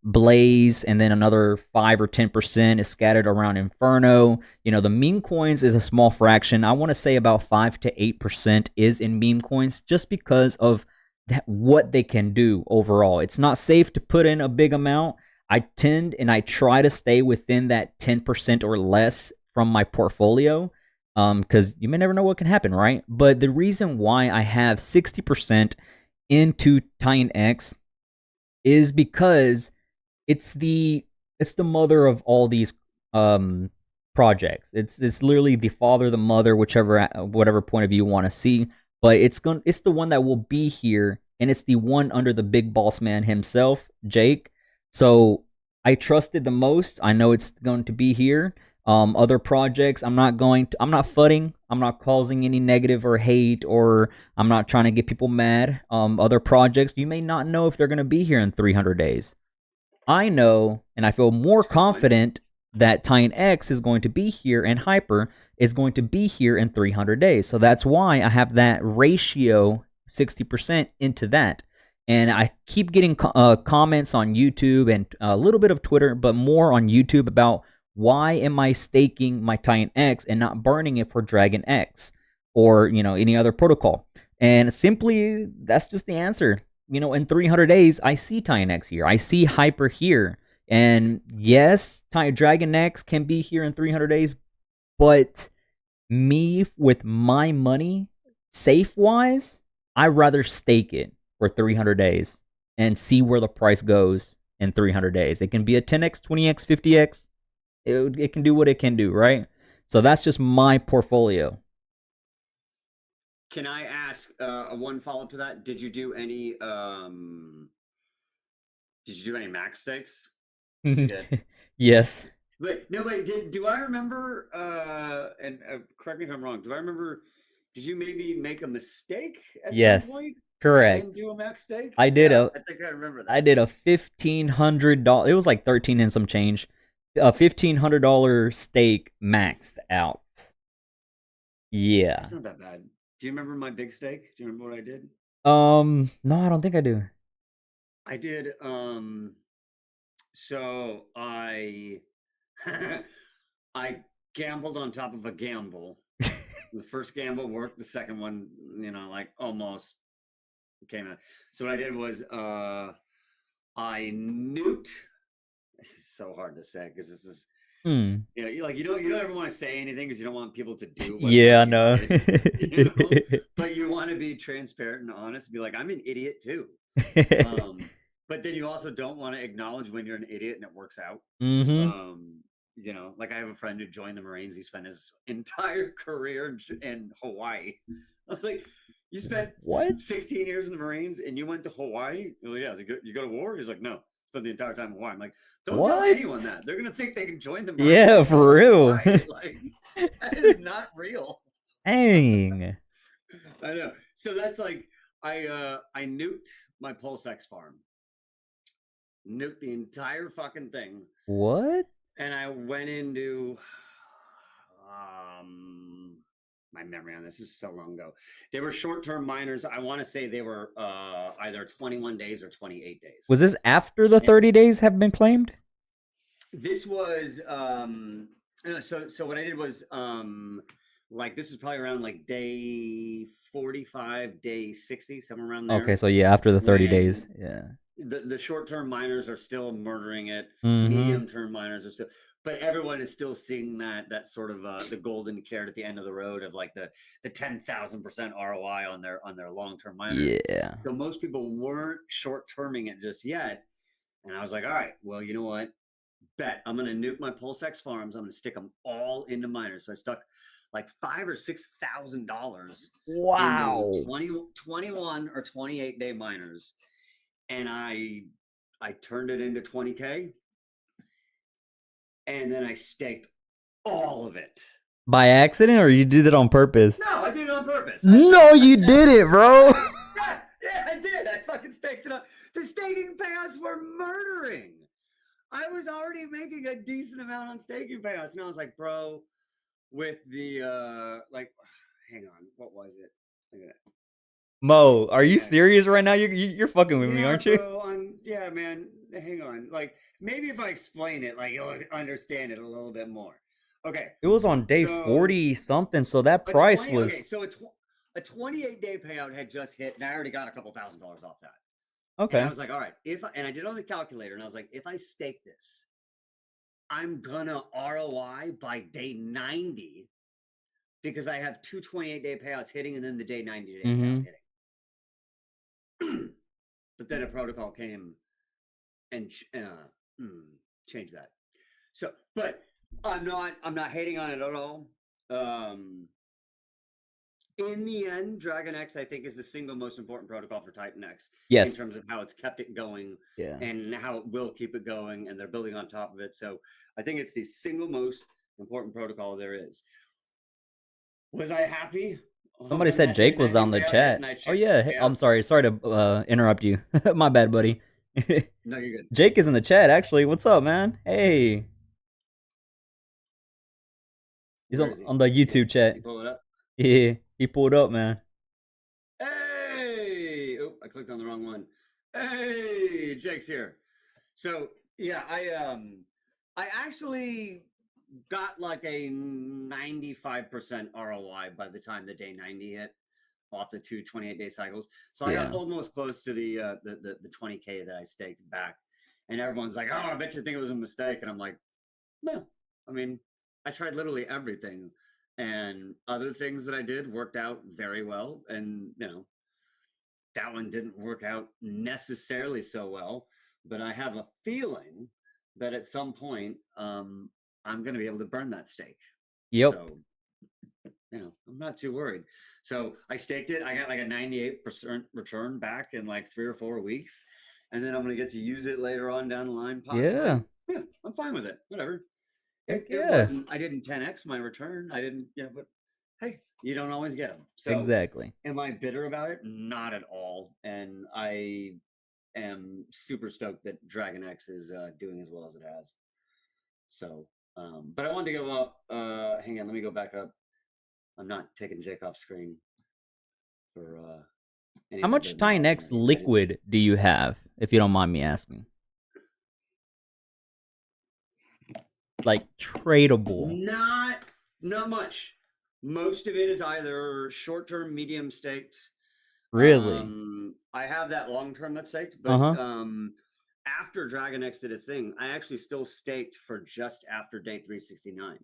Blaze, and then another 5 or 10% is scattered around Inferno. The meme coins is a small fraction. I want to say about 5 to 8% is in meme coins, just because of what they can do overall. It's not safe to put in a big amount. I tend and I try to stay within that 10% or less from my portfolio, because you may never know what can happen, right? But the reason why I have 60% into Titanx is because it's the mother of all these projects. It's literally the father, the mother, whatever point of view you want to see. But it's the one that will be here, and it's the one under the big boss man himself, Jake. So I trust it the most. I know it's going to be here. Other projects, I'm not fudding. I'm not causing any negative or hate, or I'm not trying to get people mad. Other projects, you may not know if they're going to be here in 300 days. I know and I feel more Tell me. confident that Titanx is going to be here and Hyper is going to be here in 300 days. So that's why I have that ratio 60% into that. And I keep getting comments on YouTube and a little bit of Twitter, but more on YouTube about why am I staking my Titanx and not burning it for Dragon X or, any other protocol? And simply, that's just the answer. In 300 days, I see Titanx here. I see Hyper here. And yes, Dragon X can be here in 300 days, but me with my money, safe wise, I'd rather stake it for 300 days and see where the price goes in 300 days. It can be a 10x, 20x, 50x. It can do what it can do, right? So that's just my portfolio. Can I ask one follow up to that? Did you do any max stakes? Yes. But no, wait. Do I remember? And correct me if I'm wrong. Do I remember? Did you maybe make a mistake at some Yes. point Correct. and do a max stake? I did I think I remember that. I did a $1,500. It was like 13 and some change. A $1,500 stake maxed out. Yeah. That's not that bad. Do you remember my big stake? Do you remember what I did? No, I don't think I do. I did. So I I gambled on top of a gamble. The first gamble worked. The second one, like almost came out. So what I did was I nuked. This is so hard to say because this is you don't ever want to say anything because you don't want people to do what yeah, no. But you want to be transparent and honest. Be like, I'm an idiot too. But then you also don't want to acknowledge when you're an idiot and it works out. Like I have a friend who joined the Marines. He spent his entire career in Hawaii. I was like, you spent 16 years in the Marines and you went to Hawaii? Like, yeah. You go to war? He's like, no. Spent the entire time in Hawaii. I'm like, don't tell anyone that. They're gonna think they can join the Marines. Yeah, for real. Like, that is not real. Dang. I know. So that's like I nuked my PulseX farm. Nuked the entire fucking thing. What? And I went into my memory on this is so long ago. They were short-term miners. I want to say they were either 21 days or 28 days. Was this after the 30 days have been claimed? This was so what I did was like this is probably around like day 45, day 60, somewhere around there. Okay, so yeah, after the 30 days. Yeah. The short-term miners are still murdering it. Medium-term miners are still, but everyone is still seeing that sort of the golden carrot at the end of the road of like the 10,000% ROI on their long-term miners. Yeah. So most people weren't short-terming it just yet, and I was like, all right, well, you know what? Bet I'm gonna nuke my PulseX farms. I'm gonna stick them all into miners. So I stuck like $5,000 or $6,000. Wow. Into 21 or 28 day miners. And I turned it into 20K. And then I staked all of it. By accident, or you did it on purpose? No, I did it on purpose. No, you did it, bro. Yeah, I did. I fucking staked it up. The staking payouts were murdering. I was already making a decent amount on staking payouts. And I was like, bro, with the hang on, what was it? Look at that. Mo, are you serious right now? You're fucking with me, aren't you? Bro, yeah, man. Hang on. Like maybe if I explain it, like you'll understand it a little bit more. Okay. It was on day 40 something, so that price was. Okay, so a 28-day payout had just hit, and I already got a couple $1,000s off that. Okay. And I was like, all right, and I did it on the calculator, and I was like, if I stake this, I'm gonna ROI by day 90 because I have two 28-day payouts hitting, and then the day 90-day payout hitting. But then a protocol came and changed that. So, but I'm not hating on it at all. In the end, Dragon X, I think, is the single most important protocol for Titanx. Yes. In terms of how it's kept it going, yeah, and how it will keep it going, and they're building on top of it. So I think it's the single most important protocol there is. Was I happy? Somebody said Jake was on the chat. Oh yeah, I'm sorry to interrupt you. My bad, buddy. No, you're good. Jake is in the chat, actually. What's up, man? Hey. He's Where is he? on the YouTube chat. You pull it up. Yeah, he pulled up, man. Hey! Oh, I clicked on the wrong one. Hey, Jake's here. So yeah, I actually got like a 95% ROI by the time the day 90 hit off the two 28-day cycles. So I got Yeah. almost close to the 20K that I staked back. And everyone's like, oh, I bet you think it was a mistake. And I'm like, no. I mean, I tried literally everything. And other things that I did worked out very well. And, that one didn't work out necessarily so well. But I have a feeling that at some point, I'm going to be able to burn that stake. Yep. So, I'm not too worried. So I staked it. I got like a 98% return back in like 3 or 4 weeks. And then I'm going to get to use it later on down the line, possibly. Yeah, I'm fine with it. Whatever. Heck It yeah. wasn't, I didn't 10x my return. I didn't, but hey, you don't always get them. So Exactly. am I bitter about it? Not at all. And I am super stoked that Dragon X is doing as well as it has. So, but I wanted to go up. Hang on, let me go back up. I'm not taking Jake off screen for How much Titanx liquid do you have, if you don't mind me asking? Like tradable? Not much. Most of it is either short-term, medium staked. Really? I have that long-term that's staked, but after Dragon X did its thing, I actually still staked for just after day 369.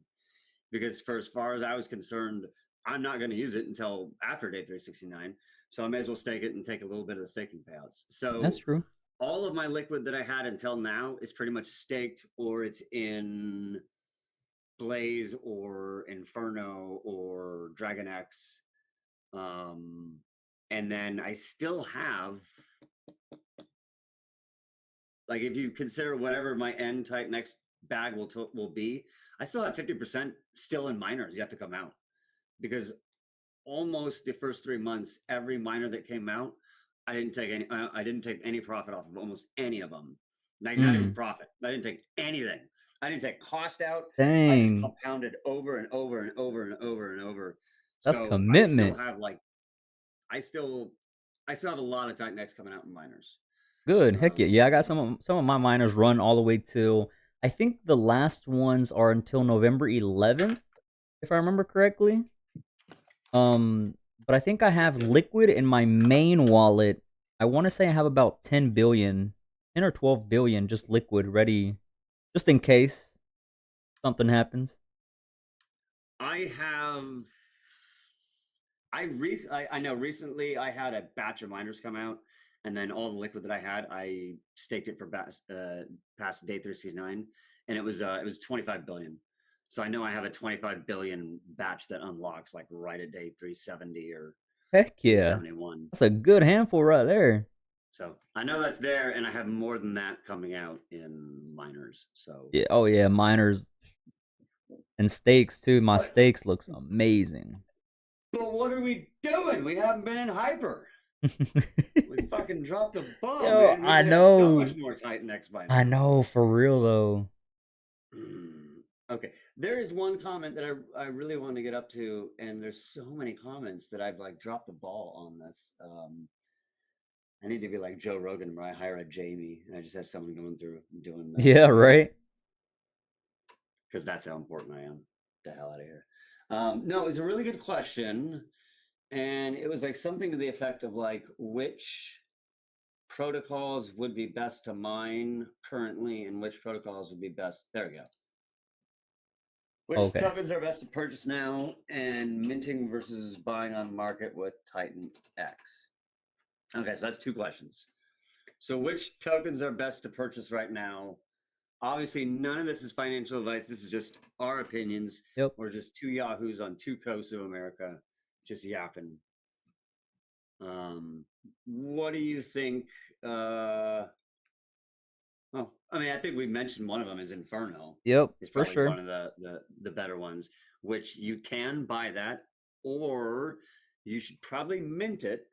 Because for as far as I was concerned, I'm not going to use it until after day 369. So I may as well stake it and take a little bit of the staking payouts. So that's true. All of my liquid that I had until now is pretty much staked, or it's in Blaze or Inferno or Dragon X. And then I still have, like, if you consider whatever my end Titanx bag will be, I still have 50% still in miners yet to come out, because almost the first 3 months, every miner that came out, I didn't take any profit off of almost any of them. Like, not even profit. I didn't take anything. I didn't take cost out. Dang. I just compounded over and over and over and over and over. That's commitment. I still have a lot of Titanx coming out in miners. Good. Heck yeah. Yeah, I got some of my miners run all the way till, I think the last ones are until November 11th, if I remember correctly. But I think I have liquid in my main wallet. I want to say I have about 10 billion, 10 or 12 billion just liquid ready, just in case something happens. I know recently I had a batch of miners come out, and then all the liquid that I had, I staked it for past day 369, and it was 25 billion. So I know I have a 25 billion batch that unlocks like right at day 370 or heck yeah, 371. That's a good handful right there. So I know that's there, and I have more than that coming out in miners. So yeah, oh yeah, miners and stakes too. My stakes looks amazing. But what are we doing? We haven't been in hyper. We fucking dropped the bomb, man. We I know. So much more Titanx by now. I know, for real though. Okay, there is one comment that I really want to get up to, and there's so many comments that I've like dropped the ball on this. I need to be like Joe Rogan, where I hire a Jamie and I just have someone going through doing that. Yeah, right. Because that's how important I am. Get the hell out of here. No, it was a really good question, and it was like something to the effect of like, which protocols would be best to mine currently, and which protocols would be best. There we go. Which tokens are best to purchase now, and minting versus buying on market with Titanx? Okay, so that's 2 questions. So which tokens are best to purchase right now? Obviously, none of this is financial advice. This is just our opinions. Yep. We're just 2 yahoos on 2 coasts of America, just yapping. What do you think? Well, I mean, I think we mentioned one of them is Inferno. Yep, it's probably for sure. one of the better ones, which you can buy that, or you should probably mint it,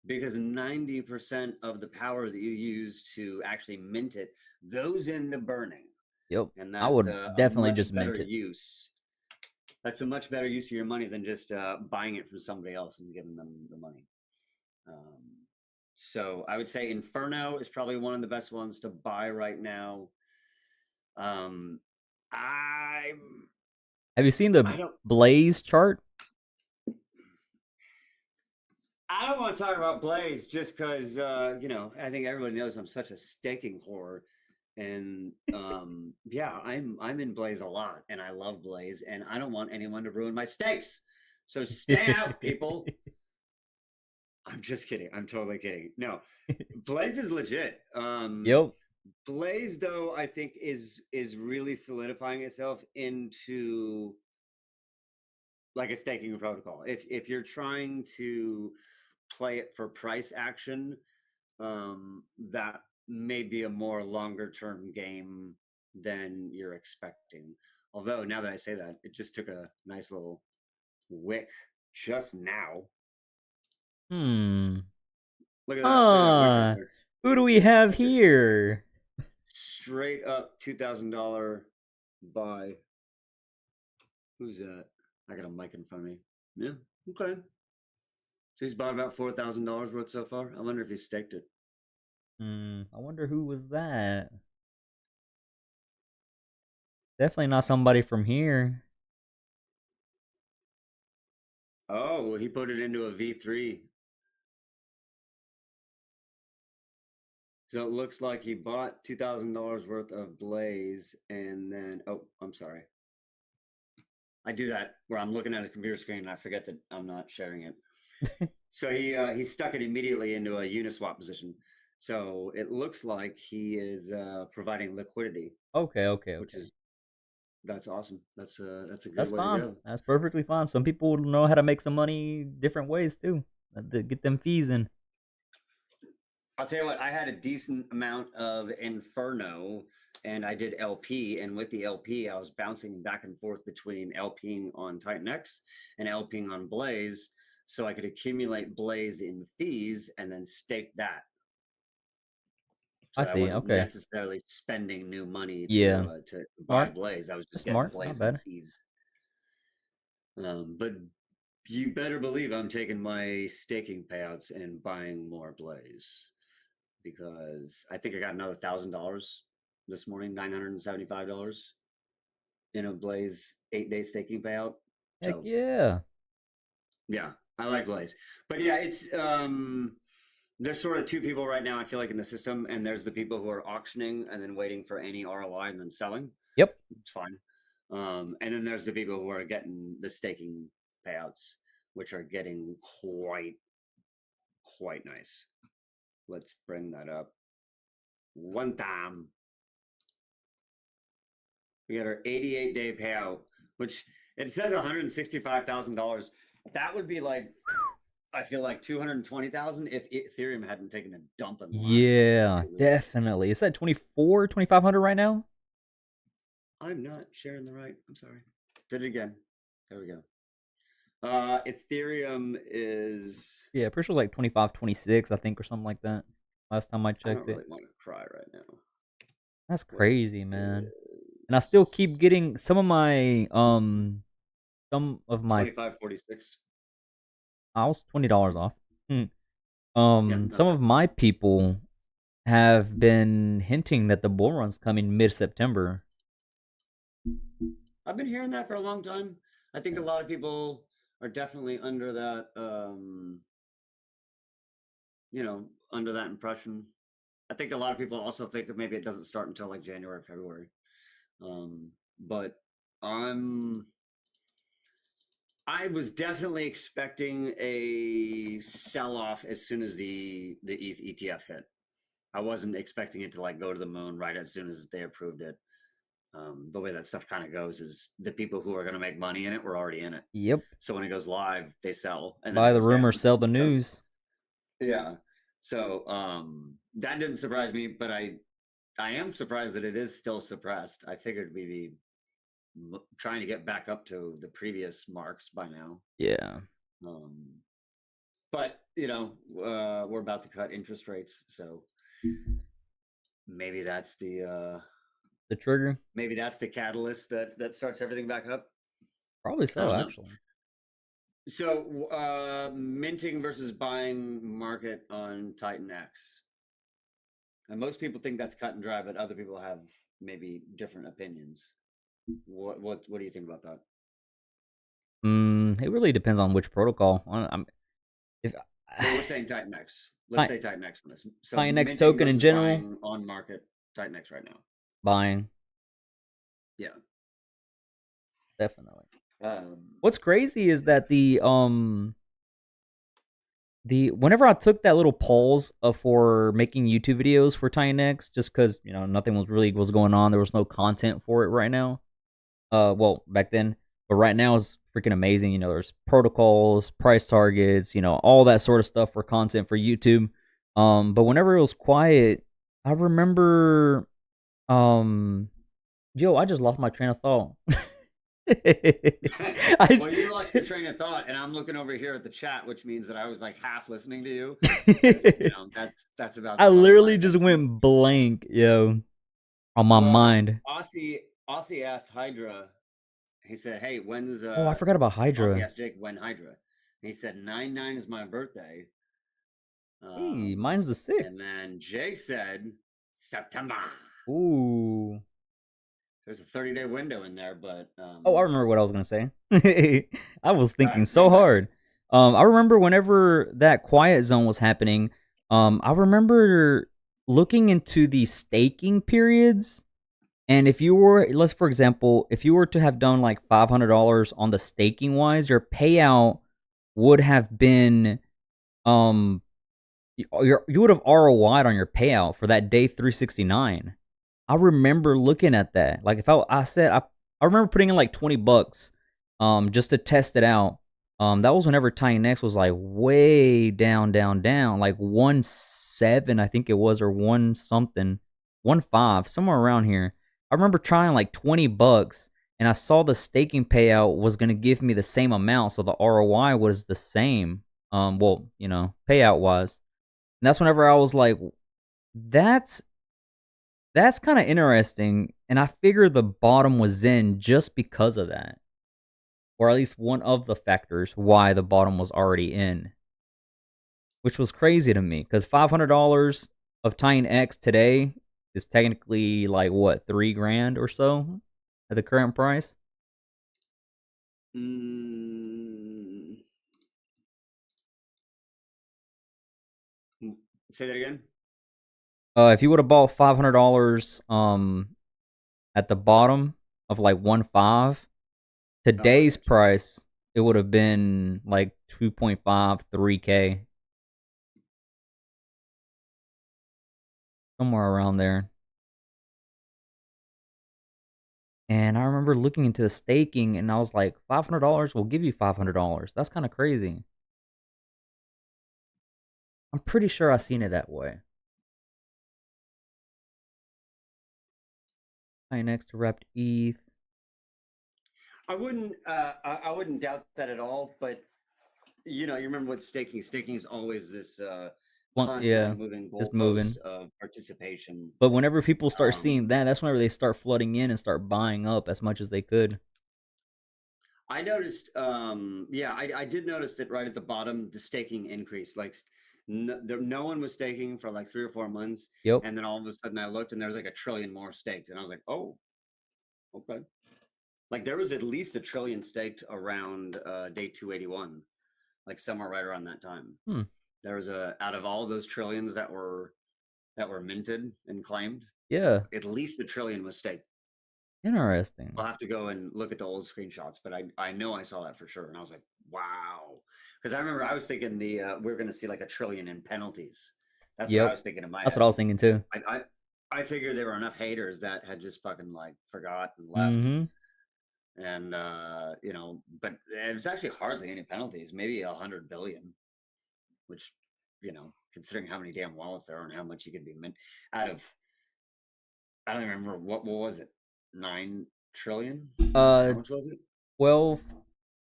because 90% of the power that you use to actually mint it goes into burning. Yep. And I that's would a definitely much just better mint it. use. That's a much better use of your money than just buying it from somebody else and giving them the money. So I would say Inferno is probably one of the best ones to buy right now. I Have you seen the don't Blaze chart? I don't want to talk about Blaze just because you know, I think everybody knows I'm such a staking whore. And yeah, I'm in Blaze a lot and I love Blaze and I don't want anyone to ruin my stakes. So stay out, people. I'm just kidding. I'm totally kidding. No, Blaze is legit. Yep. Blaze though, I think is really solidifying itself into like a staking protocol. If you're trying to play it for price action, that may be a more longer term game than you're expecting. Although now that I say that, it just took a nice little wick just now. Hmm. Look at that! Look at that wick right Huh. there. Who do we have That's just here? straight up $2,000 buy. Who's that? I got a mic in front of me. Yeah. Okay. So he's bought about $4,000 worth so far. I wonder if he staked it. I wonder who was that. Definitely not somebody from here. Oh, he put it into a V3. So it looks like he bought $2,000 worth of Blaze and then, oh, I'm sorry. I do that where I'm looking at a computer screen and I forget that I'm not sharing it. So he stuck it immediately into a Uniswap position. So it looks like he is providing liquidity, Okay. which is that's awesome. That's a good That's way to fine. go. That's perfectly fine. Some people know how to make some money different ways too. To get them fees in. I'll tell you what, I had a decent amount of Inferno and I did LP. And with the LP, I was bouncing back and forth between LPing on Titanx and LPing on Blaze. So I could accumulate Blaze in fees and then stake that. I So I see. wasn't Okay. necessarily spending new money Yeah. to buy Smart. Blaze. I was That's just getting smart. Not Blaze in bad. fees. But you better believe I'm taking my staking payouts and buying more Blaze because I think I got another $1,000 this morning, $975 in a Blaze 8-day staking payout. Heck So yeah. yeah, I like Blaze, but yeah, it's there's sort of two people right now. I feel like in the system, and there's the people who are auctioning and then waiting for any ROI and then selling. Yep. It's fine. And then there's the people who are getting the staking payouts, which are getting quite nice. Let's bring that up one time. We got our 88-day payout, which it says $165,000. That would be like, I feel like 220,000 if Ethereum hadn't taken a dump in the last Yeah, 2 weeks. definitely. It's at 2,500 right now. I'm not sharing the right. I'm sorry. Did it again. There we go. Ethereum is. Yeah, pretty sure like 25, 26, I think, or something like that. Last time I I don't checked it. really want to cry right now. That's What crazy, man. And I still is keep getting some of my $25.46? I was $20 off. Yeah, Some not bad. of my people have been hinting that the bull run's coming mid-September. I've been hearing that for a long time. I think a lot of people are definitely under that, under that impression. I think a lot of people also think that maybe it doesn't start until like January, February. But I was definitely expecting a sell-off as soon as the ETH ETF hit. I wasn't expecting it to like go to the moon right as soon as they approved it. The way that stuff kind of goes is the people who are going to make money in it were already in it. Yep. So when it goes live, they sell and then Buy it the goes rumor, down. sell the So news. yeah. So that didn't surprise me, but I am surprised that it is still suppressed. I figured we'd be trying to get back up to the previous marks by now. Yeah. But we're about to cut interest rates, so maybe that's The trigger, the catalyst that starts everything back up. probably I so don't know. actually. So, minting versus buying market on Titanx. And most people think that's cut and dry, but other people have maybe different opinions. What do you think about that? It really depends on which protocol. If Well, we're saying Titanx. Let's Ti- say Titanx on this. So Titanx minting token in versus general, buying on market Titanx right now. buying Yeah. definitely. Um, What's crazy is that the whenever I took that little pause for making YouTube videos for Titanx, just because nothing was going on, there was no content for it right now. Well, back then, but right now is freaking amazing. There's protocols, price targets, all that sort of stuff for content for YouTube. But whenever it was quiet, I remember, yo, I just lost my train of thought. well, you lost your train of thought, and I'm looking over here at the chat, which means that I was like half listening to you. That's about I the level of my literally just attention. went blank, yo, on my Well, mind. Aussie asked Hydra. He said, "Hey, when's Oh, I forgot about Aussie Hydra. asked Jake when Hydra?" And he said 9/9 is my birthday. Hey, Um, mine's the and 6th. then Jake said September. Ooh. There's a 30-day window in there, but Oh, I remember what I was gonna say. I was thinking no, so you got you. hard. I remember whenever that quiet zone was happening. I remember looking into the staking periods, and if you were, let's for example, if you were to have done like $500 on the staking wise, your payout would have been um you would have ROI'd on your payout for that day 369. I remember looking at that. Like if I remember putting in like $20 just to test it out. That was whenever Titanx was like way down, like 1.7 I think it was, or one something, 1.5, somewhere around here. I remember trying like $20 and I saw the staking payout was gonna give me the same amount, so the ROI was the same. Well, payout wise. And that's whenever I was like, that's that's kind of interesting. And I figured the bottom was in just because of that. Or at least one of the factors why the bottom was already in. Which was crazy to me. Because $500 of Titanx today is technically like what, 3 grand or so at the current price? Mm, say that again. If you would have bought $500 at the bottom of like 1.5, Oh, I today's got you. price, it would have been like 2.5, 3K, somewhere around there. And I remember looking into the staking and I was like, $500 will give you $500. That's kind of crazy. I'm pretty sure I seen it that way. Hi, next to wrapped ETH. I wouldn't doubt that at all. But you remember what staking? Staking is always this One, constantly yeah, moving just goalpost moving. of participation. But whenever people start Um, seeing that, that's whenever they start flooding in and start buying up as much as they could. I noticed, yeah, I did notice that right at the bottom, the staking increased. Like, no one was staking for like 3 or 4 months, Yep. and then all of a sudden I looked, and there was like a trillion more staked, and I was like, oh, okay. Like there was at least a trillion staked around day 281, like somewhere right around that time. Hmm. There was a out of all those trillions that were minted and claimed, Yeah. at least a trillion was staked. Interesting. I'll have to go and look at the old screenshots, but I know I saw that for sure, and I was like, wow, because I remember I was thinking we're going to see like a trillion in penalties. That's what I Yep. was thinking in my That's what head. I was thinking too. I figured there were enough haters that had just fucking like forgot and left, Mm-hmm. and but it was actually hardly any penalties, maybe 100 billion, which considering how many damn wallets there are and how much you can be mint out of, I don't remember what was it, 9 trillion? Uh, How much was it? 12,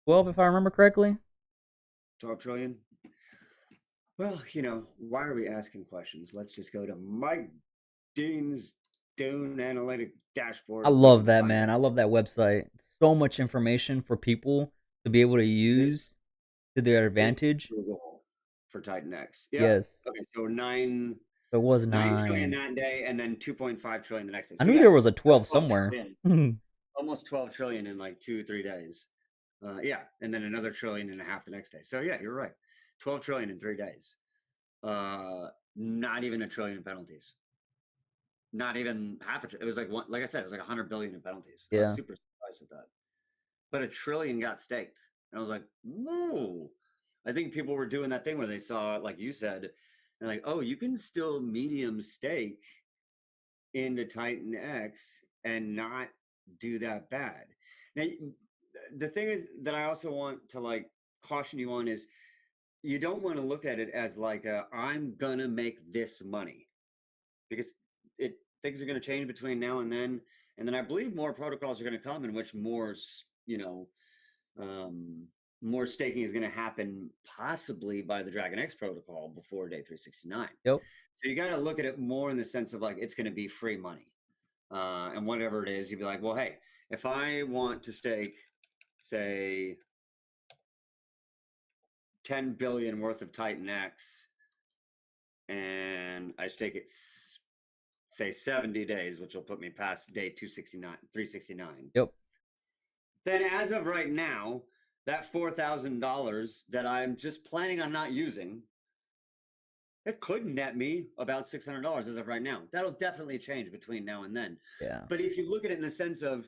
12 if I remember correctly. 12 trillion. Well, why are we asking questions? Let's just go to Mike Dean's Dune Analytic I Dashboard. We love can that, find man. I out love that website. So much information for people to be able to this use to their is advantage. Google for Titanx. Yep. Yes. Okay, so nine It was 9 trillion 9. that day, and then 2.5 trillion the next day. I So knew yeah, there was a about 12 12 somewhere. trillion, almost 12 trillion in like 2-3 days. Yeah, and then another 1.5 trillion the next day. So yeah, you're right. 12 trillion in 3 days. Not even a trillion in penalties. Not even half a trillion. It was like one, like I said, it was like 100 billion in penalties. I was Yeah. super surprised at that. But a trillion got staked. And I was like, whoa. I think people were doing that thing where they saw, like you said, and like, oh, you can still medium stake into Titanx and not do that bad. Now, the thing is that I also want to like caution you on is you don't want to look at it as like I'm gonna make this money, because it things are going to change between now and then I believe more protocols are going to come in which um, more staking is going to happen, possibly by the Dragon X protocol before day 369. Yep. So you got to look at it more in the sense of like it's going to be free money, and whatever it is, you'd be like, well, hey, if I want to stake, say, 10 billion worth of Titan X, and I stake it, say 70 days, which will put me past day 369. Yep. Then as of right now, that $4,000 that I'm just planning on not using, it could net me about $600 as of right now. That'll definitely change between now and then. Yeah. But if you look at it in the sense of,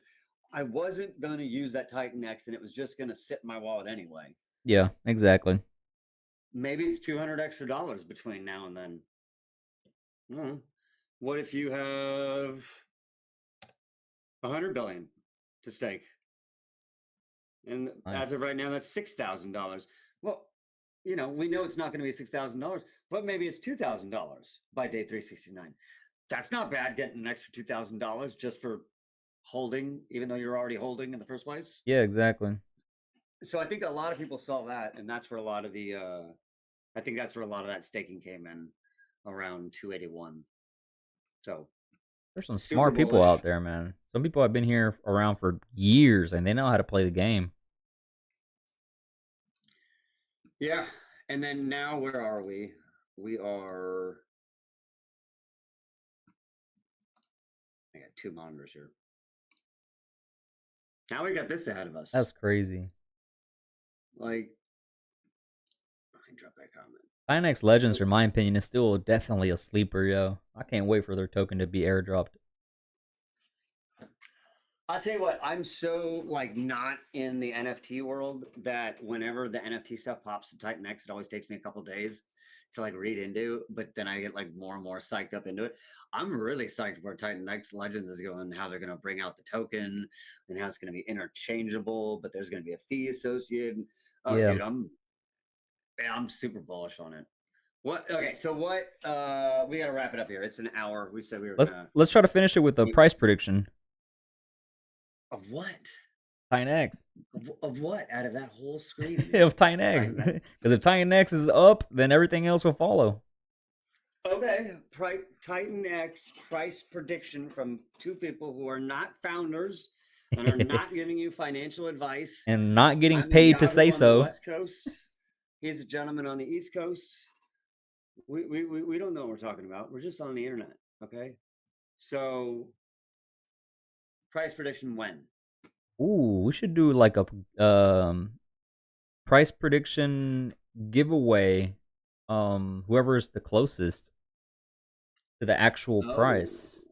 I wasn't going to use that Titan X and it was just going to sit in my wallet anyway. Yeah, exactly. Maybe it's $200 extra between now and then. What if you have 100 billion to stake? And as of Nice. right now, that's $6,000. Well, we know it's not going to be $6,000, but maybe it's $2,000 by day 369. That's not bad, getting an extra $2,000 just for holding, even though you're already holding in the first place. Yeah, exactly. So I think a lot of people saw that, and that's where a lot of the, I think that's where a lot of that staking came in, around 281. So There's some super smart people bullish. out there, man. Some people have been here around for years and they know how to play the game. Yeah. And then now where are we? We are, I got two monitors here. Now we got this ahead of us. That's crazy. Like, I dropped that comment. Titanx Legends, in my opinion, is still definitely a sleeper, yo. I can't wait for their token to be airdropped. I'll tell you what, I'm so like not in the NFT world that whenever the NFT stuff pops to Titanx, it always takes me a couple days to like read into, but then I get like more and more psyched up into it. I'm really psyched where Titanx Legends is going, how they're going to bring out the token and how it's going to be interchangeable, but there's going to be a fee associated. Oh, Yeah. dude, I'm super bullish on it. What? Okay, so what? We got to wrap it up here. It's an hour. We said we were gonna. Let's try to finish it with a price prediction. Of what? Titanx. Of what? Out of that whole screen? Of Titanx. Because if Titanx is up, then everything else will follow. Okay, Titanx price prediction from two people who are not founders and are not giving you financial advice. And not getting I'm paid to say on the so. West Coast. He's a gentleman on the East Coast. We don't know what we're talking about. We're just on the internet. Okay, so price prediction when? Ooh, we should do like a price prediction giveaway. Whoever is the closest to the actual price.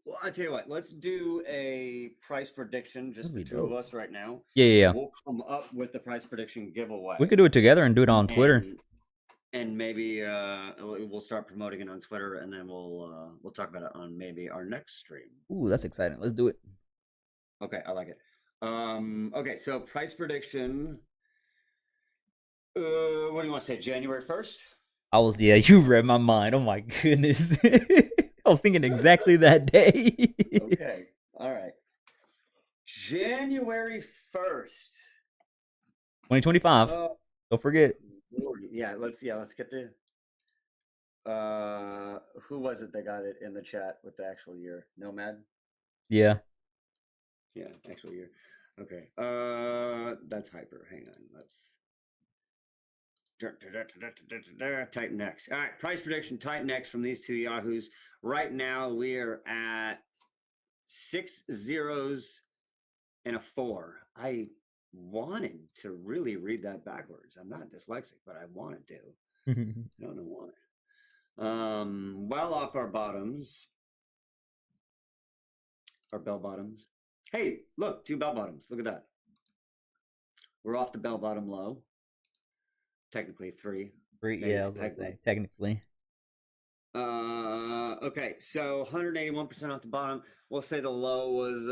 Well, I tell you what, let's do a price prediction, just the two of us right now. Yeah. We'll come up with the price prediction giveaway. We could do it together and do it on Twitter. And maybe we'll start promoting it on Twitter, and then we'll talk about it on maybe our next stream. Ooh, that's exciting. Let's do it. Okay, I like it. Okay, so price prediction. What do you want to say? January 1st? You read my mind. Oh my goodness. I was thinking exactly that day. Okay, all right. January 1st. 2025. Don't forget. Yeah, let's get the who was it that got it in the chat with the actual year? Nomad? Yeah. Yeah, actual year. Okay. That's hyper. Hang on. Let's Titanx. All right, price prediction Titanx from these two Yahoos. Right now we are at 6 zeros and a 4. I wanted to really read that backwards. I'm not dyslexic, but I wanted to. I don't know why. Well off our bottoms, our bell bottoms. Hey, look, 2 bell bottoms. Look at that. We're off the bell bottom low. Technically 3. Yeah, I was gonna say technically. Okay, so 181% off the bottom. We'll say the low was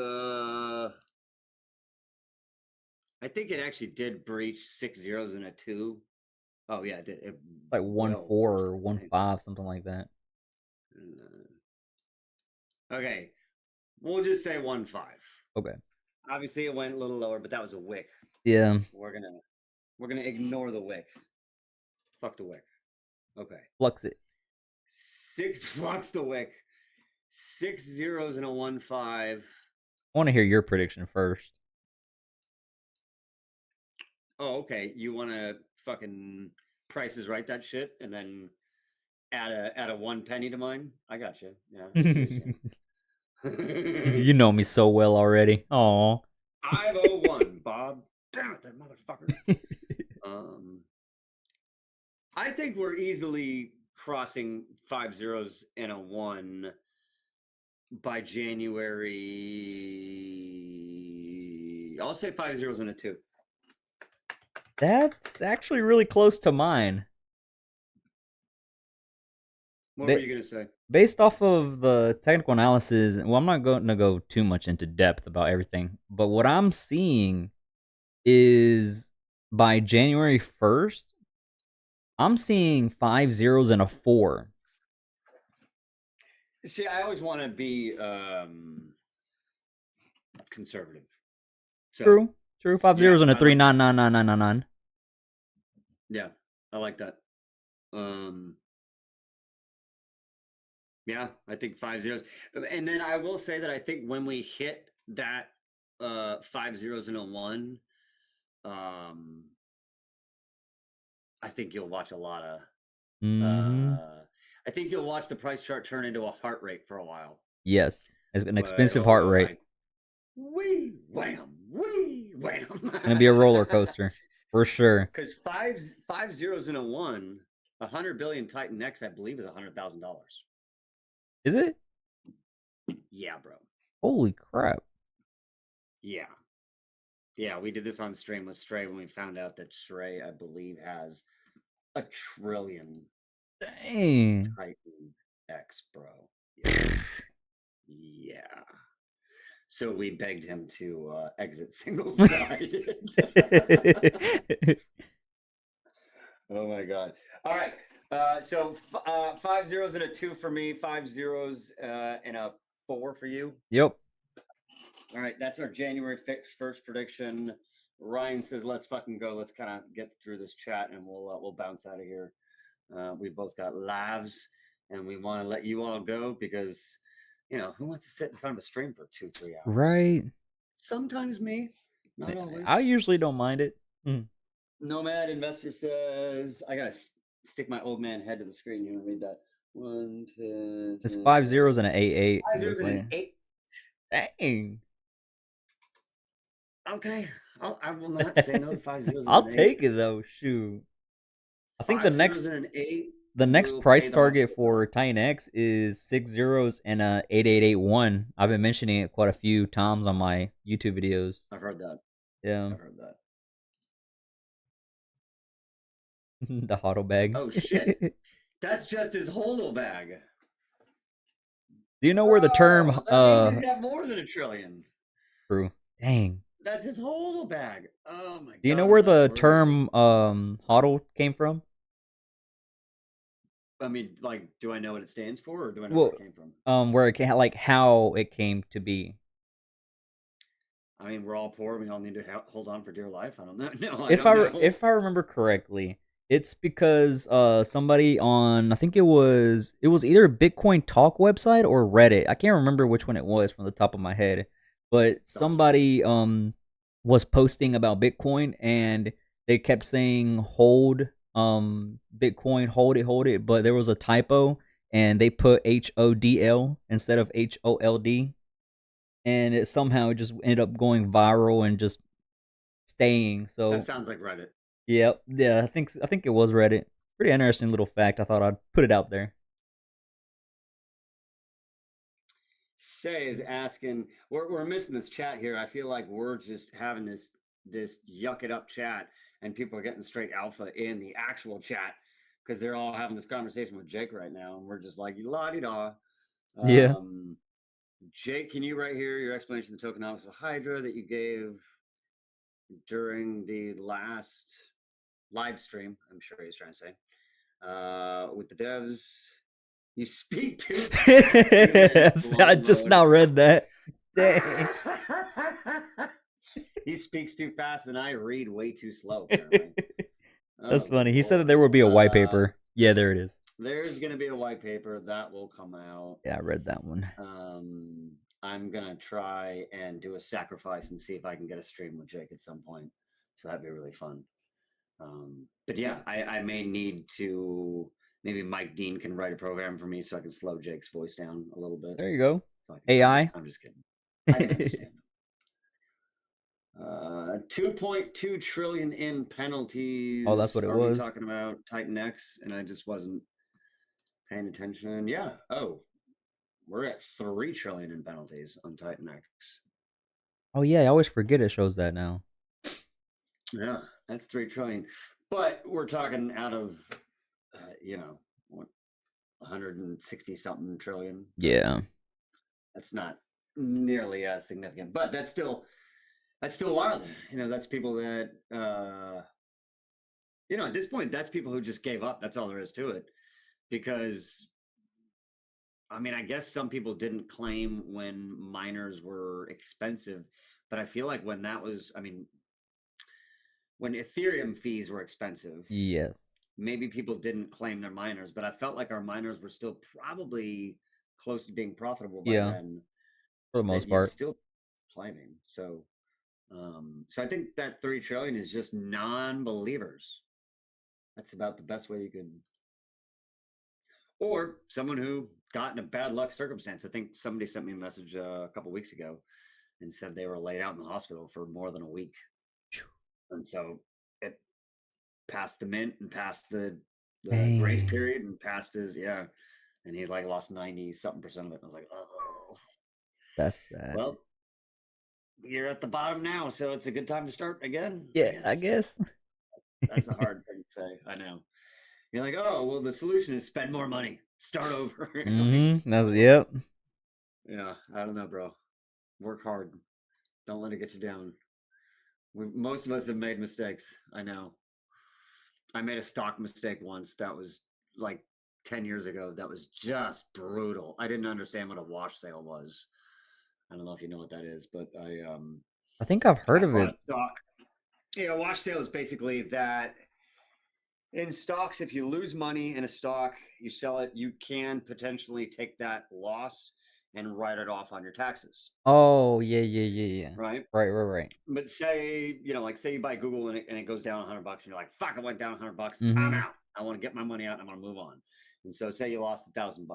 I think it actually did breach 6 zeros and a 2. Oh yeah, it did. It Like 1-4 or 1-5, something like that. Okay, we'll just say 1-5. Okay. Obviously, it went a little lower, but that was a wick. Yeah. We're gonna ignore the wick. Fuck the wick. Okay. Flux it. 6 flux the wick. 6 zeros and a 1-5. I want to hear your prediction first. Oh, okay. You want to fucking prices right that shit and then add a 1 penny to mine? I got you. Yeah. You know me so well already. Aw. 501, Bob. Damn it, that motherfucker. I think we're easily crossing 5 zeros and a 1 by January. I'll say 5 zeros and a 2. That's actually really close to mine. What were you going to say? Based off of the technical analysis, well, I'm not going to go too much into depth about everything, but what I'm seeing is by January 1st, I'm seeing 5 zeros and a 4. See, I always want to be conservative. So, True. 5 zeros and a 3, 9. Yeah, I like that. Yeah, I think 5 zeros. And then I will say that I think when we hit that 5 zeros and a 1, I think you'll watch a lot of I think you'll watch the price chart turn into a heart rate for a while. Yes, it's an expensive heart rate. Like, wee wham. It's gonna be a roller coaster for sure. Because 5 zeros and a 1, 100 billion Titanx, I believe, is $100,000. Is it? Yeah, bro. Holy crap. Yeah. Yeah, we did this on stream with Stray when we found out that Stray, I believe, has $1 trillion. Dang. Titanx, bro. Yeah. So we begged him to exit single-sided. Oh my god. All right. So 5 zeros and a 2 for me, 5 zeros and a 4 for you. Yep. All right, that's our January 1st prediction. Ryan says, "Let's fucking go. Let's kind of get through this chat, and we'll bounce out of here. We both got lives, and we want to let you all go because, who wants to sit in front of a stream for 2-3 hours? Right. Sometimes me, not always. I usually don't mind it. Nomad Investor says, I gotta stick my old man head to the screen. You want to read that? 1, 2, It's 5 zeros and an 8. 5 zeros and an 8. Dang. Okay, I will not say no to 5 zeros. I'll take it though. Shoot. I think the next price target for Titanx is 6 zeros and a 8881. I've been mentioning it quite a few times on my YouTube videos. I've heard that. Yeah. I've heard that. The hodl bag. Oh shit. That's just his hodl bag. Do you know where the term that means he's got more than $1 trillion. True. Dang. That's his hodl bag. Oh my god. Do you know where the term hodl came from? I mean, like, do I know what it stands for, or do I know where it came from? Where it came, like how it came to be. I mean, we're all poor. We all need to hold on for dear life. I don't know. No, if I remember correctly, It's because somebody on, I think it was either a Bitcoin Talk website or Reddit. I can't remember which one it was from the top of my head, but Gotcha. somebody was posting about Bitcoin, and they kept saying hold Bitcoin, hold it, but there was a typo, and they put HODL instead of HOLD, and it somehow just ended up going viral and just staying. That So sounds like Reddit. yep. Yeah, I think it was Reddit. Pretty interesting little fact. I thought I'd put it out there. Shay is asking, we're missing this chat here. I feel like we're just having this yuck it up chat, and people are getting straight alpha in the actual chat because they're all having this conversation with Jake right now, and we're just like la di da. Yeah. Um, Jake, can you write here your explanation of the tokenomics of Hydra that you gave during the last live stream? I'm sure he's trying to say with the devs. You speak too fast. I Slow just mode. now read that. Dang. He speaks too fast and I read way too slow, apparently. That's Oh, funny. He said that Lord. there would be a white paper. Yeah, there it is. There's going to be a white paper that will come out. Yeah, I read that one. I'm going to try and do a sacrifice and see if I can get a stream with Jake at some point. So that'd be really fun. But yeah, I may need to. Maybe Mike Dean can write a program for me so I can slow Jake's voice down a little bit. There you go. So AI. I'm just kidding. I can understand. 2.2 trillion in Oh, that's penalties. what it Are we was. talking about Titanx? And I just wasn't paying attention. Yeah. Oh, we're at 3 trillion in penalties on Titanx. Oh yeah, I always forget it shows that now. Yeah, that's 3 trillion. But we're talking out of, what, 160 something trillion. So Yeah. that's not nearly as significant, but that's still wild. That's people that at this point, that's people who just gave up. That's all there is to it. Because I mean, I guess some people didn't claim when miners were expensive, but I feel like when that was, I mean, when Ethereum fees were expensive, Yes. maybe people didn't claim their miners, but I felt like our miners were still probably close to being profitable by Yeah, then, for the that most you'd part. still claiming. So I think that 3 trillion is just non-believers. That's about the best way you could, or someone who got in a bad luck circumstance. I think somebody sent me a message a couple weeks ago and said they were laid out in the hospital for more than a week, and so it passed the mint and passed the grace Dang. period and passed his, yeah, and he's like lost 90 something percent of it. And I was like, oh, That's sad. well, you're at the bottom now, so it's a good time to start again, I Yeah, I guess. guess. That's a hard thing to say. I know. You're like, oh, well, the solution is spend more money, start over. Like, That's yep. yeah, I don't know, bro. Work hard. Don't let it get you down. Most of us have made mistakes. I know. I made a stock mistake once. That was like 10 years ago. That was just brutal. I didn't understand what a wash sale was. I don't know if you know what that is, but I think I've heard I of bought it. a stock. Yeah, wash sale is basically that in stocks, if you lose money in a stock, you sell it, you can potentially take that loss and write it off on your taxes, Oh, yeah, yeah, yeah, yeah. right? Right. But say, like say you buy Google and it goes down $100 and you're like, fuck, it went down $100. I'm Mm-hmm. out. I want to get my money out and I want to move on. And so say you lost $1,000.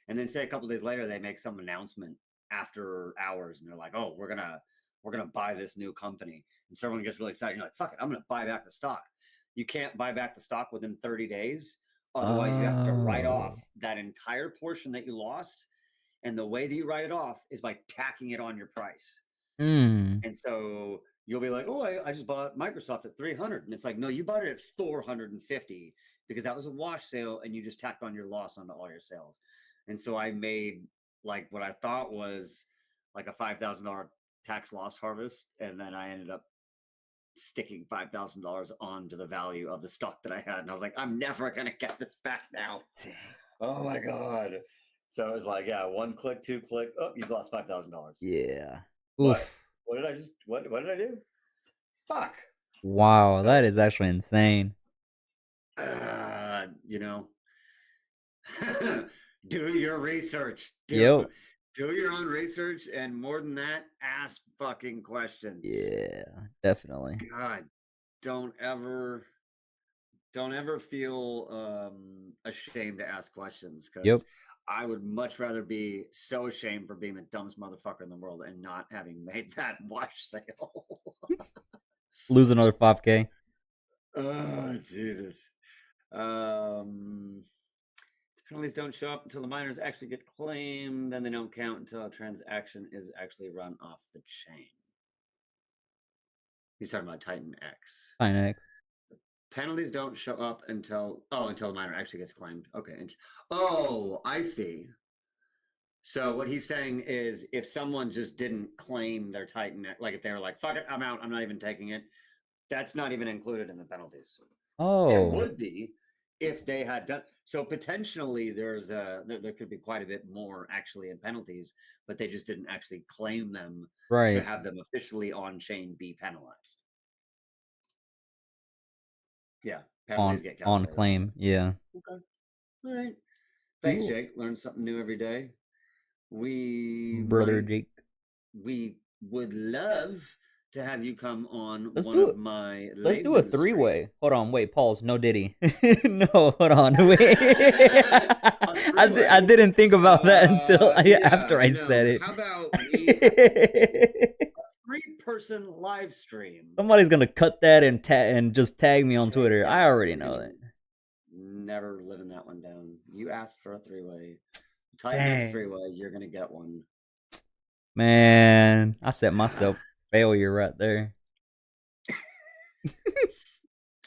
And then say a couple days later they make some announcement after hours and they're like, oh, we're gonna buy this new company. And so everyone gets really excited. You're like, fuck it, I'm gonna buy back the stock. You can't buy back the stock within 30 days. Otherwise, you have to write off Oh. that entire portion that you lost. And the way that you write it off is by tacking it on your price. Mm. And so you'll be like, oh, I just bought Microsoft at 300. And it's like, no, you bought it at 450 because that was a wash sale and you just tacked on your loss onto all your sales. And so I made like what I thought was like a $5,000 tax loss harvest. And then I ended up sticking $5,000 onto the value of the stock that I had. And I was like, I'm never going to get this back now. Dang. Oh my God. So it was like, yeah, one click, two click. Oh, you've lost $5,000. Yeah. What? Oof. What did I do? Fuck. Wow, that So is actually insane. You know, do your research. Yep. Do your own research, and more than that, ask fucking questions. Yeah, definitely. God, don't ever feel ashamed to ask questions, Yep. because I would much rather be so ashamed for being the dumbest motherfucker in the world and not having made that wash sale. Lose another 5K. Oh, Jesus. Um, Penalties don't show up until the miners actually get claimed, and they don't count until a transaction is actually run off the chain. He's talking about Titanx. Titanx. Penalties don't show up until the miner actually gets claimed. Okay. Oh, I see. So what he's saying is, if someone just didn't claim their Titan, like if they were like, "Fuck it, I'm out. I'm not even taking it," that's not even included in the penalties. It Oh, would be if they had done so. Potentially, there could be quite a bit more actually in penalties, but they just didn't actually claim them to right. have them officially on chain be penalized. Yeah, penalties get On calculated on claim. Yeah. them. Okay, all right. Thanks, Cool. Jake. Learn something new every day. We Brother might, Jake. we would love to have you come on Let's one do of it. my Let's do a layman streams. three-way. Hold on, wait, pause. No Diddy. No, hold on, wait. A I three-way. didn't think about that until after Yeah, I said no. it. How about we have a three-person live stream? Somebody's gonna cut that and just tag me on Jake, Twitter. I yeah, already know that. you never living that one down. You asked for a three-way. Titanx Dang. three-way, you're gonna get one. Man, I set myself failure right there.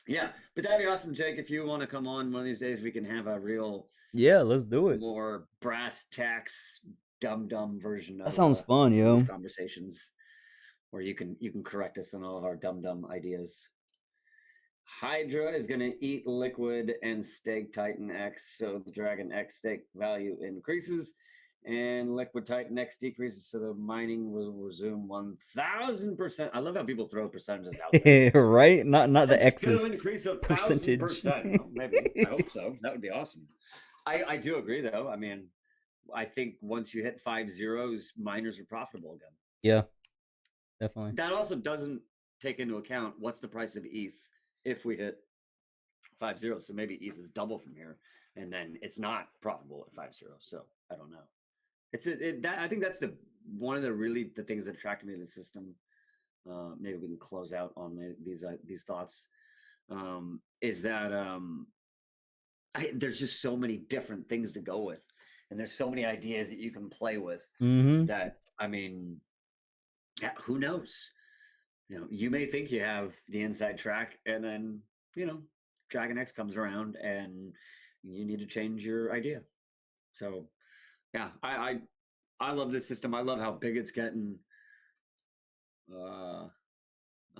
Yeah, but that'd be awesome, Jake. If you want to come on one of these days, we can have a real, Yeah, let's do it. more brass tacks, dumb version That of sounds fun, some of these yo. conversations, where you can correct us on all of our dumb ideas. Hydra is going to eat liquid and stake Titan X, so the Dragon X stake value increases, and liquid Titan X decreases, so the mining will resume 1,000%. I love how people throw percentages out there. Right? Not the And still X's increase a thousand percentage. percent. Well, maybe. I hope so. That would be awesome. I do agree, though. I mean, I think once you hit 5 zeros, miners are profitable again. Yeah, definitely. That also doesn't take into account what's the price of ETH if we hit 5 zeros. So maybe ETH is double from here, and then it's not profitable at 5 zeros. So I don't know. I think that's one of the things that attracted me to the system. Maybe we can close out on these thoughts. Is that there's just so many different things to go with, and there's so many ideas that you can play with. Mm-hmm. That, I mean, yeah, who knows? You may think you have the inside track, and then Dragon X comes around, and you need to change your idea. So, yeah, I love this system. I love how big it's getting. I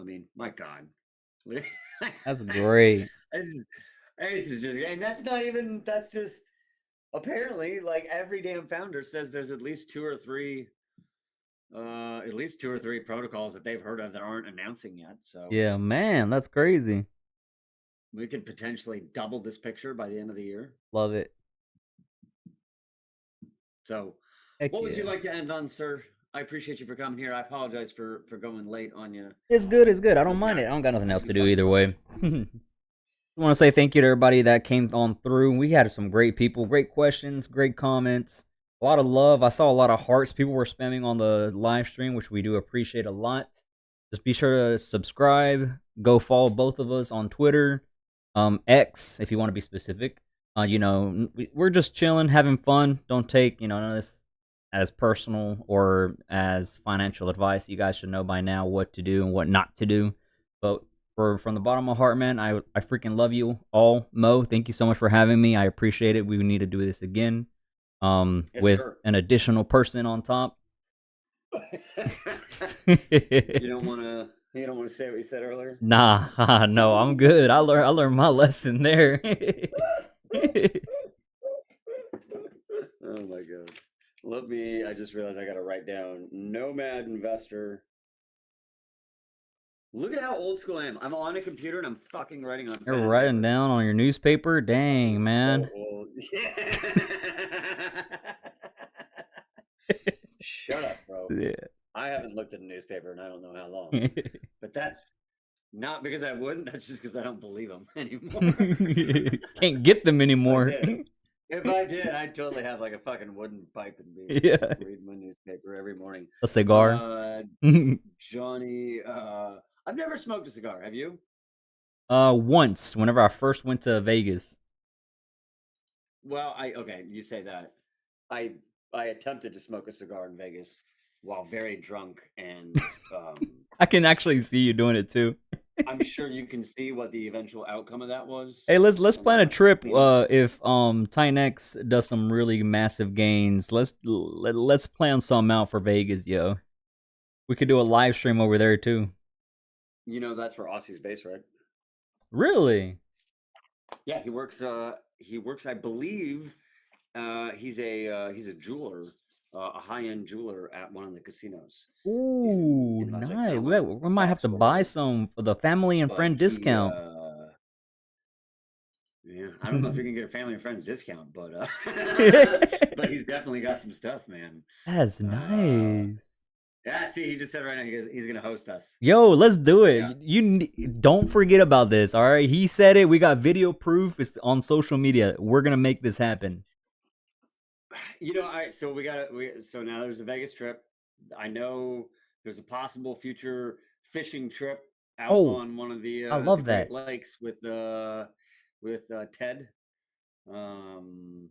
mean, my God, this That's great. is this is just, and that's just apparently, like, every damn founder says there's at least two or three protocols that they've heard of that aren't announcing yet. So Yeah, man, that's crazy. we could potentially double this picture by the end of the year. Love it. So, Heck what would you yeah. like to end on, sir? I appreciate you for coming here. I apologize for going late on you. It's good, it's good. I don't But mind yeah, it. I don't got nothing it's else been to do fun. either way. I want to say thank you to everybody that came on through. We had some great people, great questions, great comments, a lot of love. I saw a lot of hearts people were spamming on the live stream, which we do appreciate a lot. Just be sure to subscribe. Go follow both of us on Twitter, X, if you want to be specific. We're just chilling, having fun. Don't take none of this as personal or as financial advice. You guys should know by now what to do and what not to do. But from the bottom of my heart, man, I freaking love you all. Mo, thank you so much for having me. I appreciate it. We need to do this again. Yes, With sir. an additional person on top. You don't want to. You don't want to say what you said earlier. Nah, no, I'm good. I learned my lesson there. Oh my God. I just realized I got to write down Nomad Investor Look at how old school I am. I'm on a computer and I'm fucking writing on You're pen and writing paper. down on your newspaper? I'm Dang, so man. old. Shut up, bro. Yeah. I haven't looked at a newspaper in I don't know how long. But that's not because I wouldn't. That's just because I don't believe them anymore. Can't get them anymore. If I did, I'd totally have like a fucking wooden pipe and be Yeah. reading my newspaper every morning. A cigar. Johnny, I've never smoked a cigar. Have you? Once, whenever I first went to Vegas. Well, okay, you say that. I I attempted to smoke a cigar in Vegas while very drunk, and I can actually see you doing it too. I'm sure you can see what the eventual outcome of that was. Hey, let's I'm plan a gonna trip. clean up. If Titanx does some really massive gains, let's plan something out for Vegas, yo. We could do a live stream over there too. You know that's where Aussie's based, right? Really? Yeah, he works. He works. I believe he's a jeweler, a high end jeweler at one of the casinos Ooh, in Las Vegas. I nice. don't We, know we what might have box to score it buy is, some for the family and but friend discount. yeah, I don't know if you can get a family and friends discount, but but he's definitely got some stuff, man. That's Uh, nice. yeah, see, he just said right now he's gonna host us. Yo, let's do Yeah. it. Don't forget about this, all right? He said it. We got video proof. It's on social media. We're gonna make this happen. You know, all right. So so now there's a Vegas trip. I know there's a possible future fishing trip out Oh, on one of I the love Great that. Lakes with Ted, um,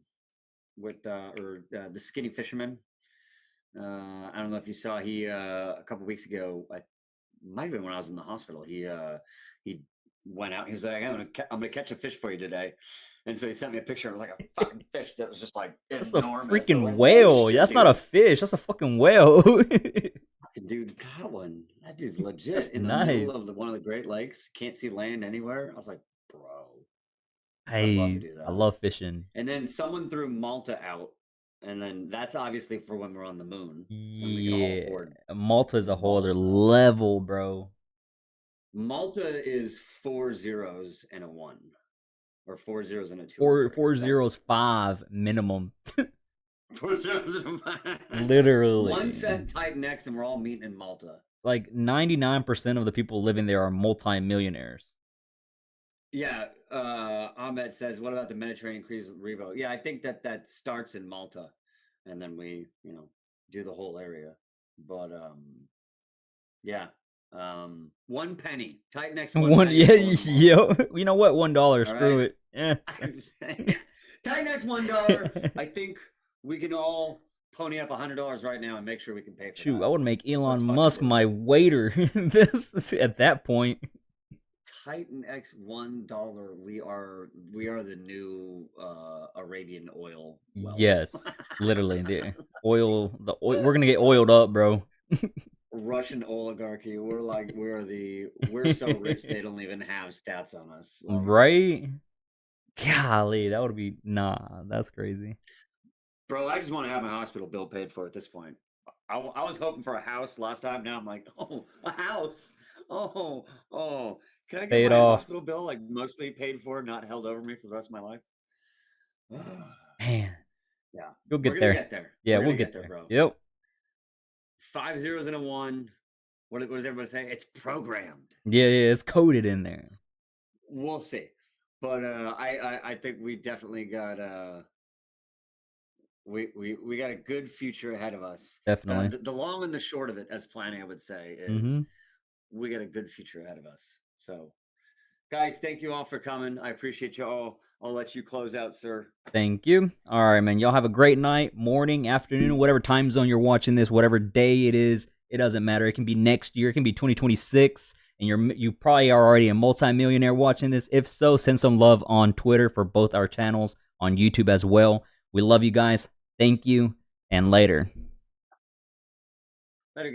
with the Skinny Fisherman. I don't know if you saw a couple weeks ago. I might have been when I was in the hospital. He went out. He was like, I'm gonna catch a fish for you today." And so he sent me a picture. It was like a fucking fish that was just like That's a enormous. I'm freaking like, "Holy whale. shit, That's not a dude!" fish. That's a fucking whale. Fucking dude got one. That dude's That's legit in the middle nice. of one of the Great Lakes. Can't see land anywhere. I was like, bro, I'd love to Hey, do I that. love fishing. And then someone threw Malta out, and then that's obviously for when we're on the moon, when we can all Yeah, afford Malta is a whole other Malta. level, bro. Malta is 4 zeros and a 1, or 4 zeros and a 2 or a Four 3. four That's zeros five minimum. 4 zeros and a 5. One Literally. set Titanx, and we're all meeting in Malta. Like 99% of the people living there are multi-millionaires. Yeah, Ahmed says, "What about the Mediterranean cruise with Revo?" Yeah, I think that starts in Malta, and then we, do the whole area. But yeah, 1 penny. Titanx one One, penny yeah, is going tomorrow. yo. You know what? $1. All Screw right. it. Yeah. Titanx $1. I think we can all pony up $100 right now and make sure we can pay for Shoot, that. I would make Let's Elon fucking Musk do it. my waiter. This at that point. Titanx $1. We are the new Arabian oil wealth. Yes, literally the oil. We're gonna get oiled up, bro. Russian oligarchy. We're so rich they don't even have stats on us. Like, Right? Golly, that would be That's crazy. bro, I just want to have my hospital bill paid for at this point. I was hoping for a house last time. Now I'm like, oh, a house. Oh. Can I get Pay it my off, hospital bill like mostly paid for, not held over me for the rest of my life? man. Yeah, You'll we're get gonna there. get there. Yeah, We're we'll gonna get get there, there. bro. Yep. 5 zeros and a 1. What does everybody say? It's programmed. Yeah, it's coded in there. We'll see. But I think we definitely got we got a good future ahead of us. Definitely. The long and the short of it, as planning, I would say, is we got a good future ahead of us. So, guys, thank you all for coming. I appreciate you all. I'll let you close out, sir. Thank you. All right, man. Y'all have a great night, morning, afternoon, whatever time zone you're watching this, whatever day it is. It doesn't matter. It can be next year. It can be 2026. And you probably are already a multimillionaire watching this. If so, send some love on Twitter for both our channels, on YouTube as well. We love you guys. Thank you, and later. Later.